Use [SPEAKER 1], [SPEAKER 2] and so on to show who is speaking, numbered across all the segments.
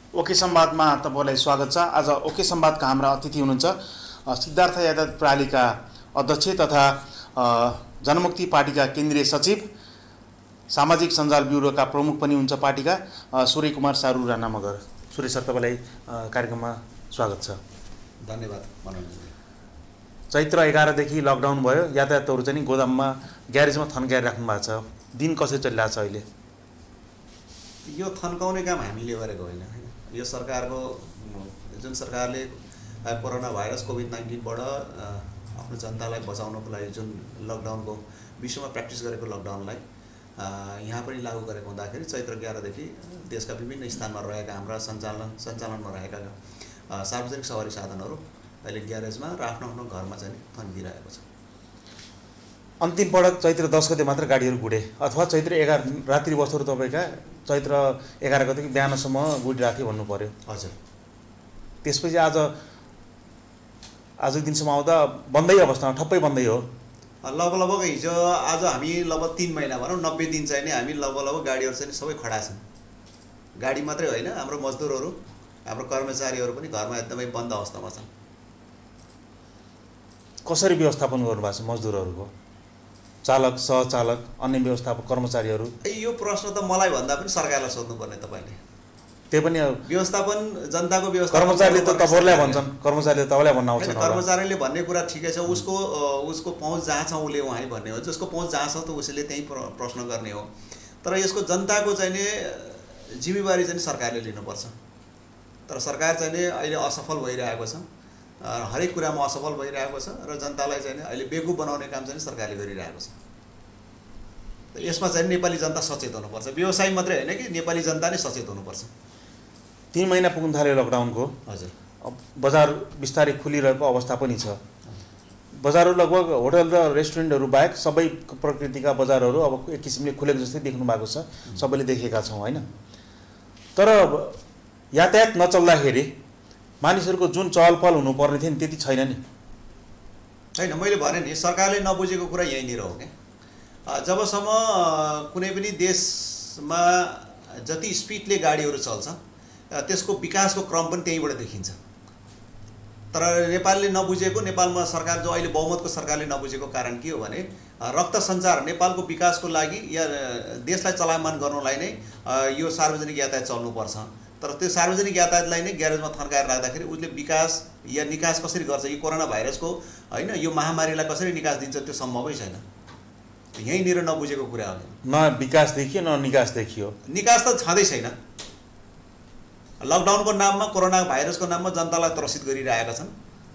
[SPEAKER 1] Okay संवादमा तपाईलाई स्वागत छ। आज ओके संवादका हाम्रा अतिथि हुनुहुन्छ सिद्धार्थ यातायात प्रणालीका अध्यक्ष तथा जनमुक्ति पार्टीका केन्द्रीय सचिव, सामाजिक सञ्जाल ब्युरोका प्रमुख पनि हुन्छ पार्टीका सूर्य कुमार सारू राणा मगर। सूर्य सर, तपाईलाई कार्यक्रममा स्वागत छ।
[SPEAKER 2] धन्यवाद।
[SPEAKER 1] चैत्र 11 देखि लकडाउन भयो, यातायातहरू चाहिँ गोदाममा ग्यारेजमा थन्काएर राख्नु भएको छ। दिन कसरी चलिरहेको छ अहिले?
[SPEAKER 2] यो थन्काउने काम हामीले गरेको होइन। यो सरकारको जुन सरकारले कोरोना भाइरस कोभिड-19बाट आफ्नो जनतालाई बचाउनको लागि जुन लकडाउनको विश्वमा प्र्याक्टिस गरेको लकडाउनलाई यहाँ पनि लागू गरेको हुँदाखेरि चैत्र 11 देखि देशका विभिन्न स्थानमा रहेका हाम्रा सञ्चालनमा रहेका सार्वजनिक सवारी साधनहरू अहिले ग्यारेजमा र आफ्नो आफ्नो घरमा चाहिँ थन्किरहेको छ।
[SPEAKER 1] अन्तिम पटक चैत्र 10 गते मात्र गाडीहरू गुडे अथवा चैत्र 11 रात्रि बसहरू तपाईँका चैत्र 11 गतेको बिहानसम्म गुडिरहेको थियो भन्नु पर्यो।
[SPEAKER 2] हजुर।
[SPEAKER 1] त्यसपछि आजको दिनसम्म आउँदा बन्दै अवस्थामा ठप्पै बन्दै हो।
[SPEAKER 2] लगभग हिजो आज हामी लगभग 3 महिना भनौँ 90 दिन चाहिँ नि हामी लगभग गाडीहरू चाहिँ सबै खडा छन्। गाडी मात्रै होइन, हाम्रो मजदुरहरू, हाम्रो कर्मचारीहरू पनि घरमा एकदमै बन्द अवस्थामा छन्।
[SPEAKER 1] कसरी व्यवस्थापन गर्नुभएको छ मजदुरहरूको? चालक, सहचालक, अन्य व्यवस्थापक कर्मचारीहरू?
[SPEAKER 2] यो प्रश्न त मलाई भन्दा पनि सरकारलाई सोध्नुपर्ने तपाईले।
[SPEAKER 1] त्यही पनि
[SPEAKER 2] व्यवस्थापन, जनताको व्यवस्थापन
[SPEAKER 1] कर्मचारीले त तपाईलाई भन्छन्, कर्मचारीले तपाईलाई भन्न आउँछन्।
[SPEAKER 2] कर्मचारीले भन्ने कुरा ठिकै छ, उसको पहुँच जहाँ छ उसले वहीँ भन्ने हो। जसको पहुँच जहाँ छ त उसले त्यही प्रश्न गर्ने हो। तर यसको जनताको चाहिँ नि जिम्मेवारी चाहिँ सरकारले लिनुपर्छ। तर सरकार चाहिँ नि अहिले असफल भइरहेको छ, हरेक कुरामा असफल भइरहेको छ र जनतालाई चाहिँ अहिले बेवकुफ बनाउने काम चाहिँ सरकारले गरिरहेको छ। यसमा चाहिँ नेपाली जनता सचेत हुनुपर्छ। व्यवसायी मात्रै होइन कि नेपाली जनता नै सचेत हुनुपर्छ।
[SPEAKER 1] 3 महिना पुग्न थाल्यो लकडाउनको।
[SPEAKER 2] हजुर।
[SPEAKER 1] बजार बिस्तारै खुलिरहेको अवस्था पनि छ। बजारहरू लगभग होटल र रेस्टुरेन्टहरू बाहेक सबै प्रकृतिका बजारहरू अब एक किसिमले खुलेको जस्तै देख्नु भएको छ, सबैले देखेका छौँ होइन। तर यातायात नचल्दाखेरि मानिसहरूको जुन चहलपहल हुनुपर्ने थियो नि त्यति छैन नि।
[SPEAKER 2] होइन, मैले भने नि सरकारले नबुझेको कुरा यहीँनिर हो क्या। जबसम्म कुनै पनि देशमा जति स्पिडले गाडीहरू चल्छ त्यसको विकासको क्रम पनि त्यहीँबाट देखिन्छ। तर नेपालले नबुझेको, नेपालमा सरकार जो अहिले बहुमतको सरकारले नबुझेको कारण के हो भने रक्त सञ्चार नेपालको विकासको लागि या देशलाई चलायमान गर्नलाई नै यो सार्वजनिक यातायात चल्नुपर्छ। तर त्यो सार्वजनिक यातायातलाई नै ग्यारेजमा थन्काएर राख्दाखेरि उसले विकास या निकास कसरी गर्छ? यो कोरोना भाइरसको होइन, यो महामारीलाई कसरी निकास दिन्छ? त्यो सम्भवै छैन। यहीँनिर नबुझेको कुरा हो।
[SPEAKER 1] न विकास देखियो न निकास देखियो।
[SPEAKER 2] निकास त छँदै छैन। लकडाउनको नाममा, कोरोना भाइरसको नाममा जनतालाई त्रसित गरिरहेका छन्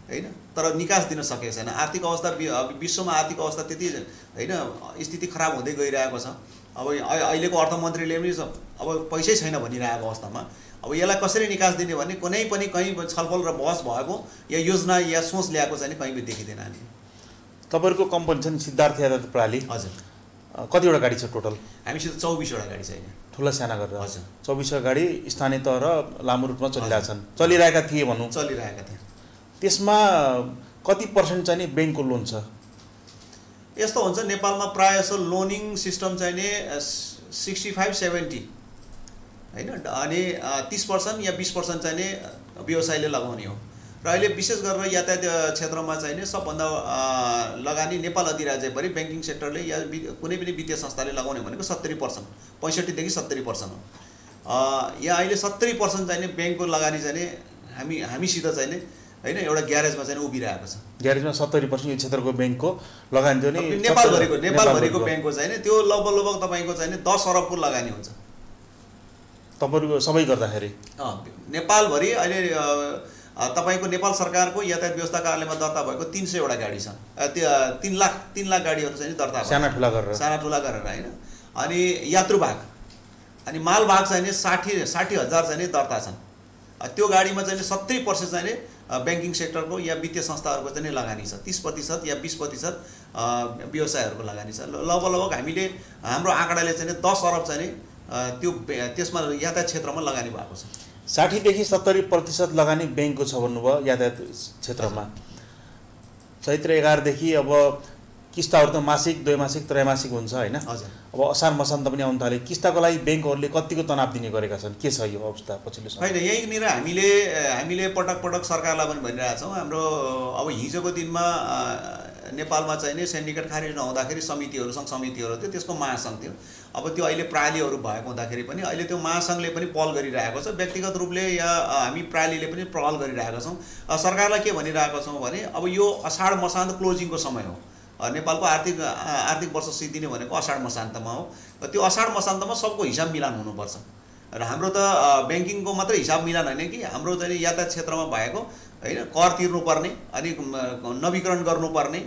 [SPEAKER 2] होइन, तर निकास दिन सकेको छैन। आर्थिक अवस्था, विश्वमा आर्थिक अवस्था त्यति होइन, स्थिति खराब हुँदै गइरहेको छ। अब अहिलेको अर्थमन्त्रीले पनि अब पैसै छैन भनिरहेको अवस्थामा अब यसलाई कसरी निकास दिने भन्ने कुनै पनि कहीँ छलफल र बहस भएको या योजना या सोच ल्याएको चाहिँ कहीँ पनि देखिँदैन। हामी
[SPEAKER 1] तपाईँहरूको कम्पनी छ नि सिद्धार्थ यातायात प्रणाली।
[SPEAKER 2] हजुर।
[SPEAKER 1] कतिवटा गाडी छ टोटल?
[SPEAKER 2] हामीसित 24वटा गाडी छ यहाँ,
[SPEAKER 1] ठुला साना गरेर।
[SPEAKER 2] हजुर।
[SPEAKER 1] 24वटा गाडी स्थानीय तह र लामो रूटमा चलिरहेका थिए भनौँ।
[SPEAKER 2] चलिरहेका थिए।
[SPEAKER 1] त्यसमा कति % चाहिँ नि ब्याङ्कको लोन छ?
[SPEAKER 2] यस्तो हुन्छ नेपालमा प्रायः जसो लोनिङ सिस्टम चाहिँ नि 65-70 होइन, अनि 30% या 20% चाहिँ नि व्यवसायले लगाउने हो। र अहिले विशेष गरेर यातायात क्षेत्रमा चाहिँ नि सबभन्दा लगानी नेपाल अधिराज्यभरि ब्याङ्किङ सेक्टरले या कुनै पनि वित्तीय संस्थाले लगाउने भनेको 70%, 65 देखि 70% हो। यहाँ अहिले 70% चाहिँ नि ब्याङ्कको लगानी चाहिँ नि हामीसित चाहिँ नि होइन एउटा ग्यारेजमा चाहिँ उभिरहेको छ।
[SPEAKER 1] ग्यारेजमा 70% यो क्षेत्रको ब्याङ्कको लगानी थियो नि
[SPEAKER 2] नेपालभरिको ब्याङ्कको चाहिँ नि त्यो लगभग तपाईँको चाहिँ नि 10 अरबको लगानी हुन्छ
[SPEAKER 1] तपाईँहरूको सबै गर्दाखेरि।
[SPEAKER 2] नेपालभरि अहिले तपाईँको नेपाल सरकारको यातायात व्यवस्था कार्यालयमा दर्ता भएको 300वटा गाडी छन्। 3 लाख गाडीहरू चाहिँ दर्ता
[SPEAKER 1] साना ठुला
[SPEAKER 2] गरेर होइन। अनि यात्रुभाग अनि मालभाग चाहिँ नि 60,000 चाहिँ नि दर्ता छन्। त्यो गाडीमा चाहिँ 70% चाहिँ नि ब्याङ्किङ सेक्टरको या वित्तीय संस्थाहरूको चाहिँ लगानी छ। 30% या 20% व्यवसायहरूको लगानी छ। लगभग हामीले हाम्रो आँकडाले चाहिँ 10 अरब चाहिँ नि त्यसमा यातायात क्षेत्रमा लगानी भएको छ।
[SPEAKER 1] 60 देखि 70% लगानी ब्याङ्कको छ भन्नुभयो यातायात क्षेत्रमा। चैत्र 11 देखि अब किस्ताहरू त मासिक द्वैमासिक त्रैमासिक हुन्छ होइन।
[SPEAKER 2] हजुर।
[SPEAKER 1] अब असार मसान्त पनि आउन थाले, किस्ताको लागि ब्याङ्कहरूले कतिको तनाव दिने गरेका छन्, के छ यो अवस्था पछिल्लो समय?
[SPEAKER 2] होइन, यहीँनिर हामीले पटक पटक सरकारलाई पनि भनिरहेका छौँ। हाम्रो अब हिजोको दिनमा नेपालमा चाहिँ नि सिन्डिकेट खारिज नहुँदाखेरि समितिहरूसँग समितिहरू थियो, त्यसको महासङ्घ थियो। अब त्यो अहिले प्रालीहरू भएको हुँदाखेरि पनि अहिले त्यो महासङ्घले पनि पहल गरिरहेको छ, व्यक्तिगत रूपले या हामी प्रालीले पनि पहल गरिरहेका छौँ। सरकारलाई के भनिरहेका छौँ भने अब यो अषाढ मसान्त क्लोजिङको समय हो। नेपालको आर्थिक वर्ष सिद्धिने भनेको अषाढ मसान्तमा हो। त्यो अषाढ मसान्तमा सबको हिसाब मिलान हुनुपर्छ। र हाम्रो त ब्याङ्किङको मात्रै हिसाब मिलान होइन कि हाम्रो चाहिँ यातायात क्षेत्रमा भएको होइन, कर तिर्नुपर्ने, अनि नवीकरण गर्नुपर्ने,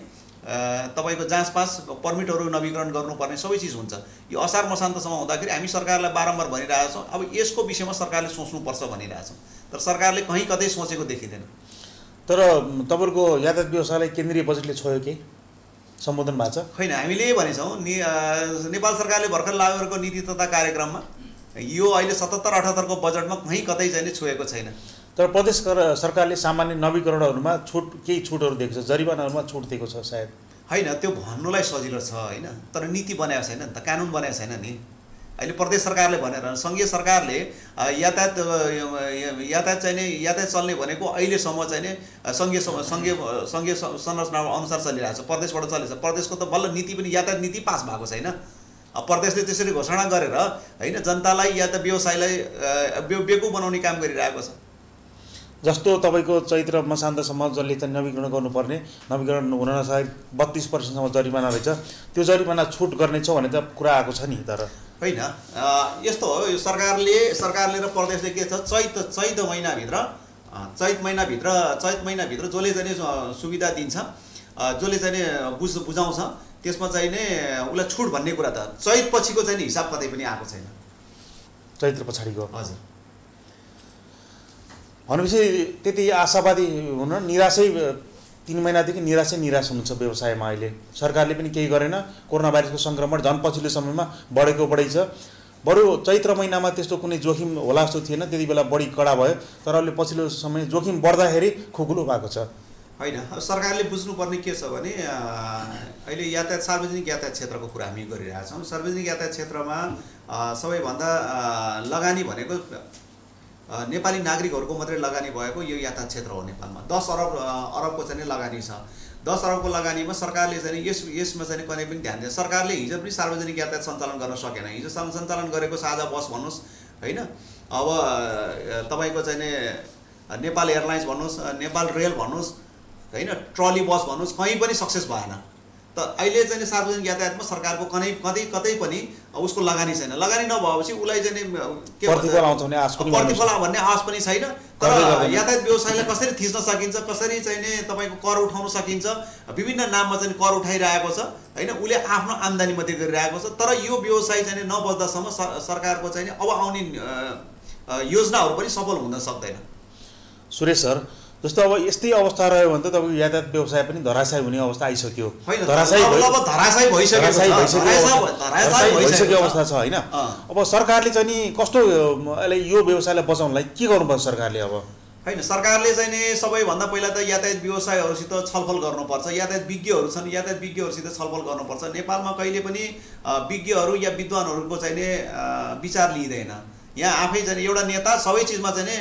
[SPEAKER 2] तपाईँको जाँच पास पर्मिटहरू नवीकरण गर्नुपर्ने सबै चिज हुन्छ। यो असार मसान्तसम्म हुँदाखेरि हामी सरकारलाई बारम्बार भनिरहेका छौँ अब यसको विषयमा सरकारले सोच्नुपर्छ भनिरहेका छौँ, तर सरकारले कहीँ कतै सोचेको देखिँदैन।
[SPEAKER 1] तर तपाईँहरूको यातायात व्यवसायलाई केन्द्रीय बजेटले छोयो कि सम्बोधन भएको छ?
[SPEAKER 2] होइन, हामीले भनेछौँ नेपाल सरकारले भर्खर लागू गरेको नीति तथा कार्यक्रममा यो अहिले 77-78 को बजेटमा कहीँ कतै चाहिँ छोएको छैन।
[SPEAKER 1] तर प्रदेश सरकारले सामान्य नवीकरणहरूमा केही छुटहरू दिएको छ, जरिवानाहरूमा छुट दिएको छ सायद?
[SPEAKER 2] होइन, त्यो भन्नुलाई सजिलो छ होइन, तर नीति बनाएको छैन नि त, कानुन बनाएको छैन नि। अहिले प्रदेश सरकारले भनेर सङ्घीय सरकारले यातायात चाहिँ नि यातायात चल्ने भनेको अहिलेसम्म चाहिँ नि सङ्घीय संरचना अनुसार चलिरहेको छ, प्रदेशबाट चलेको छ। प्रदेशको त बल्ल नीति पनि यातायात नीति पास भएको छैन। प्रदेशले त्यसरी घोषणा गरेर होइन जनतालाई या त व्यवसायलाई बेकु बनाउने काम गरिरहेको छ।
[SPEAKER 1] जस्तो तपाईँको चैत्र मसान्तसम्म जसले चाहिँ नवीकरण गर्नुपर्ने, नवीकरण हुन नसके 32% जरिमाना रहेछ, त्यो जरिमाना छुट गर्नेछौँ भने त कुरा आएको छ नि। तर
[SPEAKER 2] होइन, यस्तो हो, यो सरकारले र प्रदेशले के छ, चैत महिनाभित्र जसले चाहिँ सुविधा दिन्छ, जसले चाहिँ बुझाउँछ, त्यसमा चाहिँ नि उसलाई छुट भन्ने कुरा त चैत पछिको चाहिँ हिसाब कतै पनि आएको छैन,
[SPEAKER 1] चैत्र पछाडिको।
[SPEAKER 2] हजुर।
[SPEAKER 1] भनेपछि त्यति आशावादी हुन निराशै 3 महिनादेखि निराश हुनुहुन्छ व्यवसायमा। अहिले सरकारले पनि केही गरेन, कोरोना भाइरसको सङ्क्रमण झन् पछिल्लो समयमा बढै छ। बरु चैत्र महिनामा त्यस्तो कुनै जोखिम होला जस्तो थिएन, त्यति बेला बढी कडा भयो, तर अहिले पछिल्लो समय जोखिम बढ्दाखेरि खुकुलो भएको छ।
[SPEAKER 2] होइन, सरकारले बुझ्नुपर्ने के छ भने अहिले सार्वजनिक यातायात क्षेत्रको कुरा हामी गरिरहेका छौँ। सार्वजनिक यातायात क्षेत्रमा सबैभन्दा लगानी भनेको नेपाली नागरिकहरूको मात्रै लगानी भएको यो यातायात क्षेत्र हो। नेपालमा 10 अरबको चाहिँ लगानी छ। 10 अरबको लगानीमा सरकारले चाहिँ यसमा चाहिँ कुनै पनि ध्यान दिएन। सरकारले हिजो पनि सार्वजनिक यातायात सञ्चालन गर्न सकेन। हिजो सञ्चालन गरेको साझा बस भन्नुहोस् होइन, अब तपाईँको चाहिँ नेपाल एयरलाइन्स भन्नुहोस्, नेपाल रेल भन्नुहोस् होइन, ट्रली बस भन्नुहोस्, कहीँ पनि सक्सेस भएन। त अहिले चाहिँ सार्वजनिक यातायातमा सरकारको कतै पनि उसको लगानी छैन। लगानी नभएपछि उसलाई चाहिँ के
[SPEAKER 1] प्रतिफल आउँछ भन्ने
[SPEAKER 2] आश पनि छैन। तर यातायात व्यवसायलाई कसरी थिच्न सकिन्छ, कसरी चाहिँ नि तपाईँको कर उठाउन सकिन्छ, विभिन्न नाममा चाहिँ कर उठाइरहेको छ होइन, उसले आफ्नो आम्दानी मात्रै गरिरहेको छ। तर यो व्यवसाय चाहिँ नबच्दासम्म सरकारको चाहिँ अब आउने योजनाहरू पनि सफल हुन सक्दैन।
[SPEAKER 1] सुरेश सर, जस्तो अब यस्तै अवस्था रह्यो भने त तपाईँको यातायात व्यवसाय पनि धराशायी हुने अवस्था आइसक्यो।
[SPEAKER 2] धराशायी भइसक्यो
[SPEAKER 1] अवस्था छ होइन। अब सरकारले चाहिँ नि कस्तो यो व्यवसायलाई बचाउनलाई के गर्नुपर्छ सरकारले? अब
[SPEAKER 2] होइन, सरकारले चाहिँ नि सबैभन्दा पहिला त यातायात व्यवसायहरूसित छलफल गर्नुपर्छ। यातायात विज्ञहरू छन्, यातायात विज्ञहरूसित छलफल गर्नुपर्छ। नेपालमा कहिले पनि विज्ञहरू या विद्वानहरूको चाहिँ नि विचार लिइँदैन। यहाँ आफै चाहिँ एउटा नेता सबै चिजमा चाहिँ नि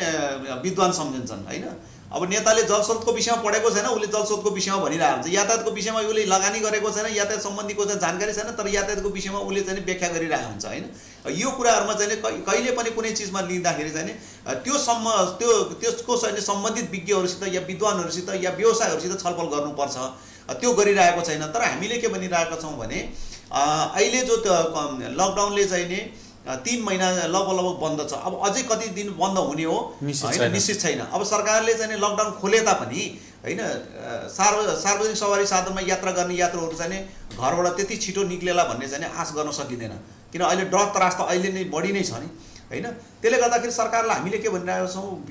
[SPEAKER 2] विद्वान सम्झिन्छन् होइन। अब नेताले जलस्रोतको विषयमा पढेको छैन, उसले जलस्रोतको विषयमा भनिरहेको हुन्छ। यातायातको विषयमा उसले लगानी गरेको छैन, यातायात सम्बन्धीको चाहिँ जानकारी छैन, तर यातायातको विषयमा उसले चाहिँ व्याख्या गरिरहेको हुन्छ होइन। यो कुराहरूमा चाहिँ कहिले पनि कुनै चिजमा लिँदाखेरि चाहिँ त्यसको चाहिँ सम्बन्धित विज्ञहरूसित या विद्वानहरूसित या व्यवसायहरूसित छलफल गर्नुपर्छ। त्यो गरिरहेको छैन। तर हामीले के भनिरहेका छौँ भने अहिले जो लकडाउनले चाहिँ नि 3 महिना लगभग बन्द छ। अब अझै कति दिन बन्द हुने हो निश्चित छैन। अब सरकारले चाहिँ लकडाउन खोले तापनि होइन, सार्वजनिक सवारी साधनमा यात्रा गर्ने यात्रुहरू चाहिँ घरबाट त्यति छिटो निक्लेला भन्ने चाहिँ आश गर्न सकिँदैन, किन अहिले डर त्रास त अहिले नै बढी नै छ नि होइन। त्यसले गर्दाखेरि सरकारलाई हामीले के भनिरहेका छौँ,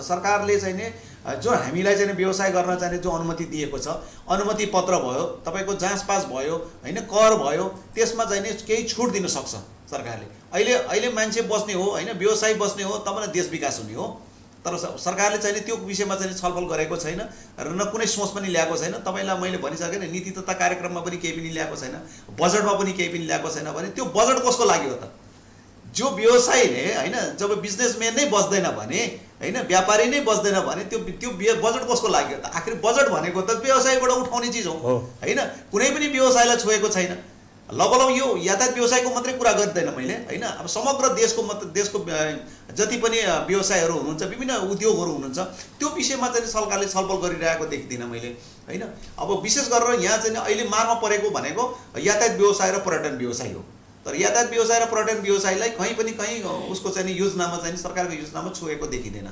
[SPEAKER 2] सरकारले चाहिँ नि जो हामीलाई चाहिँ व्यवसाय गर्न चाहिने जो अनुमति दिएको छ, अनुमति पत्र भयो, तपाईँको जाँच पास भयो होइन, कर भयो, त्यसमा चाहिँ नि केही छुट दिन सक्छ सरकारले। अहिले मान्छे बस्ने हो होइन, व्यवसाय बस्ने हो, तब न देश विकास हुने हो। तर सरकारले चाहिँ त्यो विषयमा चाहिँ छलफल गरेको छैन र न कुनै सोच पनि ल्याएको छैन। तपाईँलाई मैले भनिसकेँ नि, नीति तथा कार्यक्रममा पनि केही पनि ल्याएको छैन, बजेटमा पनि केही पनि ल्याएको छैन भने त्यो बजेट कसको लागि हो त? जो व्यवसायीले होइन, जब बिजनेसम्यान नै बस्दैन भने होइन, व्यापारी नै बस्दैन भने त्यो बजेट कसको लागि हो त? आखिर बजेट भनेको त व्यवसायबाट उठाउने चिज हो होइन। कुनै पनि व्यवसायलाई छोएको छैन। लगभग यो यातायात व्यवसायको मात्रै कुरा गर्दैन मैले होइन, अब समग्र देशको जति पनि व्यवसायहरू हुनुहुन्छ, विभिन्न उद्योगहरू हुनुहुन्छ, त्यो विषयमा चाहिँ सरकारले छलफल गरिरहेको देख्दिनँ मैले होइन। अब विशेष गरेर यहाँ चाहिँ अहिले मारमा परेको भनेको यातायात व्यवसाय र पर्यटन व्यवसाय हो। तर यातायात व्यवसाय र पर्यटन व्यवसायलाई कहीँ उसको चाहिँ योजनामा चाहिँ सरकारको योजनामा छोएको देखिँदैन।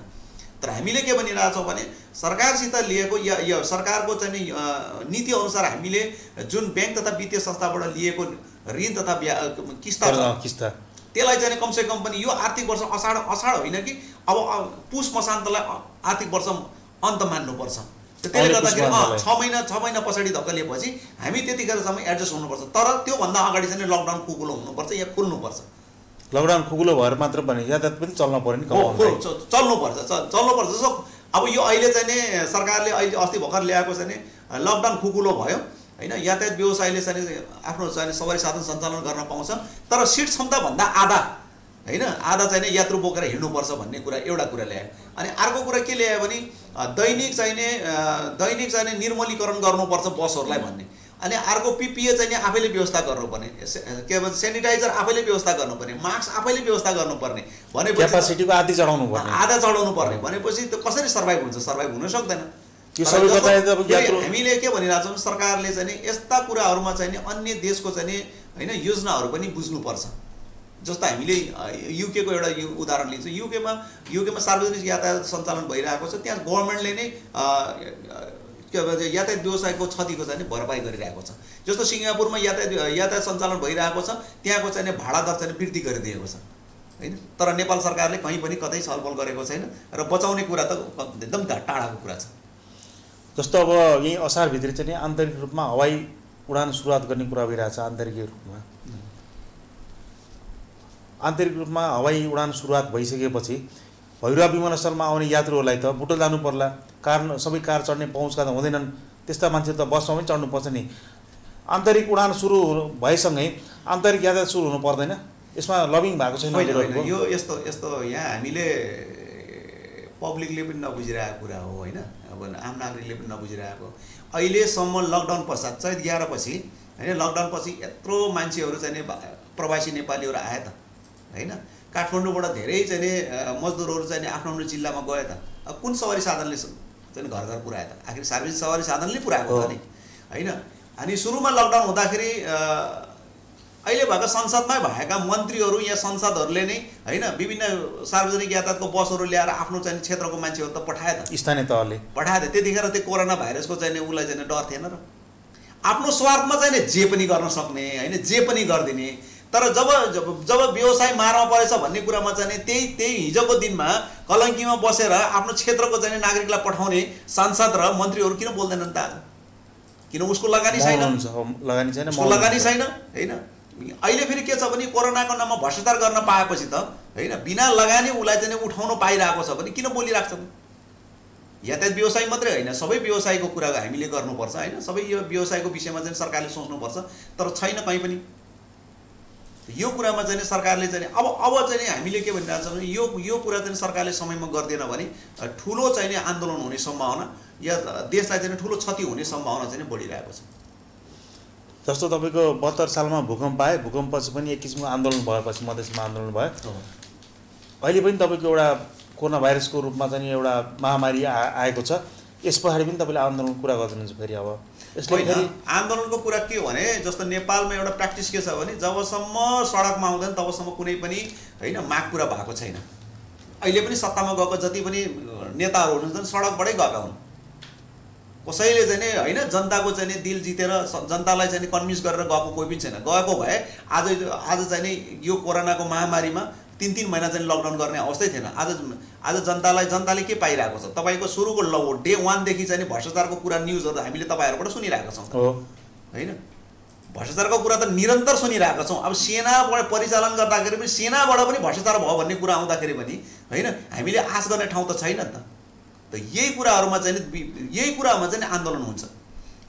[SPEAKER 2] तर हामीले के भनिरहेछौँ भने सरकारसित लिएको या सरकारको चाहिँ नीति अनुसार हामीले जुन ब्याङ्क तथा वित्तीय संस्थाबाट लिएको ऋण तथा किस्ता त्यसलाई चाहिँ कमसेकम पनि यो आर्थिक वर्ष असाढ होइन कि अब पुस मसान्तलाई आर्थिक वर्ष अन्त मान्नुपर्छ। त्यसले गर्दाखेरि 6 महिना पछाडि धक्कलिएपछि हामी त्यतिखेरसम्म एडजस्ट हुनुपर्छ। तर त्योभन्दा अगाडि चाहिँ लकडाउन खुकुलो हुनुपर्छ या खुल्नुपर्छ।
[SPEAKER 1] लकडाउन खुकुलो भएर मात्र भने यातायात पनि चल्न पर्यो नि,
[SPEAKER 2] चल्नुपर्छ। जस्तो अब यो अहिले चाहिँ नि सरकारले अहिले अस्ति भर्खर ल्याएको चाहिँ नि लकडाउन खुकुलो भयो होइन, यातायात व्यवसायले चाहिँ आफ्नो चाहिँ सवारी साधन सञ्चालन गर्न पाउँछ, तर सिट क्षमताभन्दा आधा होइन, आधा चाहिँ नि यात्रु बोकेर हिँड्नुपर्छ भन्ने कुरा एउटा कुरा ल्यायो। अनि अर्को कुरा के ल्यायो भने दैनिक चाहिँ निर्मलीकरण गर्नुपर्छ बसहरूलाई भन्ने। अनि अर्को पिपिए चाहिँ नि आफैले व्यवस्था गर्नुपर्ने, के भन्छ सेनिटाइजर आफैले व्यवस्था गर्नुपर्ने, मास्क आफैले व्यवस्था गर्नुपर्ने भनेपछि
[SPEAKER 1] क्यापासिटीको आधा
[SPEAKER 2] चढाउनु पर्ने भनेपछि त कसरी सर्भाइभ हुन्छ? सर्भाइभ हुन सक्दैन। हामीले के भनिरहेको छौँ, सरकारले चाहिँ नि यस्ता कुराहरूमा चाहिँ नि अन्य देशको चाहिँ नि होइन योजनाहरू पनि बुझ्नुपर्छ। जस्तो हामीले युकेको एउटा उदाहरण लिन्छौँ। युकेमा सार्वजनिक यातायात सञ्चालन भइरहेको छ, त्यहाँ गभर्मेन्टले नै के भन्छ यातायात व्यवसायको क्षतिको चाहिँ भरपाई गरिरहेको छ। जस्तो सिङ्गापुरमा यातायात सञ्चालन भइरहेको छ, त्यहाँको चाहिँ भाडा दर चाहिँ वृद्धि गरिदिएको छ होइन। तर नेपाल सरकारले कहीँ पनि कतै छलफल गरेको छैन र बचाउने कुरा त एकदम टाढाको कुरा छ।
[SPEAKER 1] जस्तो अब यही असारभित्र चाहिँ आन्तरिक रूपमा हवाई उडान सुरुवात गर्ने कुरा भइरहेछ। आन्तरिक रूपमा हवाई उडान सुरुवात भइसकेपछि भैरवा विमानस्थलमा आउने यात्रुहरूलाई त बुटो जानु पर्ला, सबै कार चढ्ने पहुँचका त हुँदैनन्, त्यस्ता मान्छे त बसमा पनि चढ्नुपर्छ नि। आन्तरिक उडान सुरु भएसँगै आन्तरिक यातायात सुरु हुनु पर्दैन? यसमा लबिङ भएको छैन?
[SPEAKER 2] यो यस्तो यहाँ हामीले पब्लिकले पनि नबुझिरहेको कुरा हो होइन, अब आम नागरिकले पनि नबुझिरहेको। अहिलेसम्म लकडाउन पश्चात चैत 11 पछि होइन, लकडाउन पछि यत्रो मान्छेहरू चाहिँ प्रवासी नेपालीहरू आए त होइन। काठमाडौँबाट धेरै चाहिँ नि मजदुरहरू चाहिँ नि आफ्नो जिल्लामा गए त। कुन सवारी साधनले चाहिँ घर घर पुऱ्याए त? आखिर सार्वजनिक सवारी साधनले पुऱ्याएको त नि होइन। अनि सुरुमा लकडाउन हुँदाखेरि अहिले भएका संसदमै भएका मन्त्रीहरू या सांसदहरूले नै होइन विभिन्न सार्वजनिक यातायातको बसहरू ल्याएर आफ्नो चाहिँ क्षेत्रको मान्छेहरू त पठाए त,
[SPEAKER 1] स्थानीय तहले पठाए
[SPEAKER 2] त। त्यतिखेर त्यो कोरोना भाइरसको चाहिँ उसलाई चाहिँ डर थिएन र आफ्नो स्वार्थमा चाहिँ जे पनि गर्न सक्ने होइन, जे पनि गरिदिने। तर जब व्यवसाय मारमा परेछ भन्ने कुरामा चाहिँ त्यही हिजोको दिनमा कलङ्कीमा बसेर आफ्नो क्षेत्रको चाहिँ नागरिकलाई पठाउने सांसद र मन्त्रीहरू किन बोल्दैनन् त? किन उसको लगानी छैन होइन। अहिले फेरि के छ भने कोरोनाको नाममा भ्रष्टाचार गर्न पाएपछि त होइन बिना लगानी उसलाई चाहिँ उठाउन पाइरहेको छ भने किन बोलिराख्छन्? यातायात व्यवसाय मात्रै होइन, सबै व्यवसायको कुरा हामीले गर्नुपर्छ होइन। सबै यो व्यवसायको विषयमा चाहिँ सरकारले सोच्नुपर्छ, तर छैन कहीँ पनि। यो कुरामा चाहिँ सरकारले चाहिँ अब चाहिँ हामीले के भनिरहेको छ भने यो कुरा चाहिँ सरकारले समयमा गर्दैन भने ठुलो चाहिँ आन्दोलन हुने सम्भावना या देशलाई चाहिँ ठुलो क्षति हुने सम्भावना चाहिँ बढिरहेको छ।
[SPEAKER 1] जस्तो तपाईँको 72 सालमा भूकम्प आयो, भूकम्पपछि पनि एक किसिमको आन्दोलन भएपछि मधेसमा आन्दोलन भयो। अहिले पनि तपाईँको एउटा कोरोना भाइरसको रूपमा चाहिँ एउटा महामारी आएको छ, यस पछाडि पनि तपाईँले आन्दोलनको कुरा गर्नुहुन्छ फेरि? अब यसले फेरि
[SPEAKER 2] आन्दोलनको कुरा के हो भने जस्तो नेपालमा एउटा प्र्याक्टिस के छ भने जबसम्म सडकमा आउँदैन तबसम्म कुनै पनि होइन माग पुरा भएको छैन। अहिले पनि सत्तामा गएको जति पनि नेताहरू हुनुहुन्छ सडकबाटै गएका हुन्। कसैले चाहिँ नि होइन जनताको चाहिँ नि दिल जितेर जनतालाई चाहिँ कन्भिन्स गरेर गएको कोही पनि छैन। गएको भए आज चाहिँ नि यो कोरोनाको महामारीमा 3-3 महिना चाहिँ लकडाउन गर्ने अवस्थै थिएन। आज जनताले के पाइरहेको छ? तपाईँको सुरुको डे 1 देखि चाहिँ भ्रष्टाचारको कुरा न्युजहरू हामीले तपाईँहरूबाट सुनिरहेका छौँ होइन। भ्रष्टाचारको कुरा त निरन्तर सुनिरहेका छौँ। अब सेनाबाट परिचालन गर्दाखेरि पनि सेनाबाट पनि भ्रष्टाचार भयो भन्ने कुरा आउँदाखेरि पनि होइन हामीले आश गर्ने ठाउँ त छैन त। यही कुराहरूमा चाहिँ यही कुरामा चाहिँ आन्दोलन हुन्छ।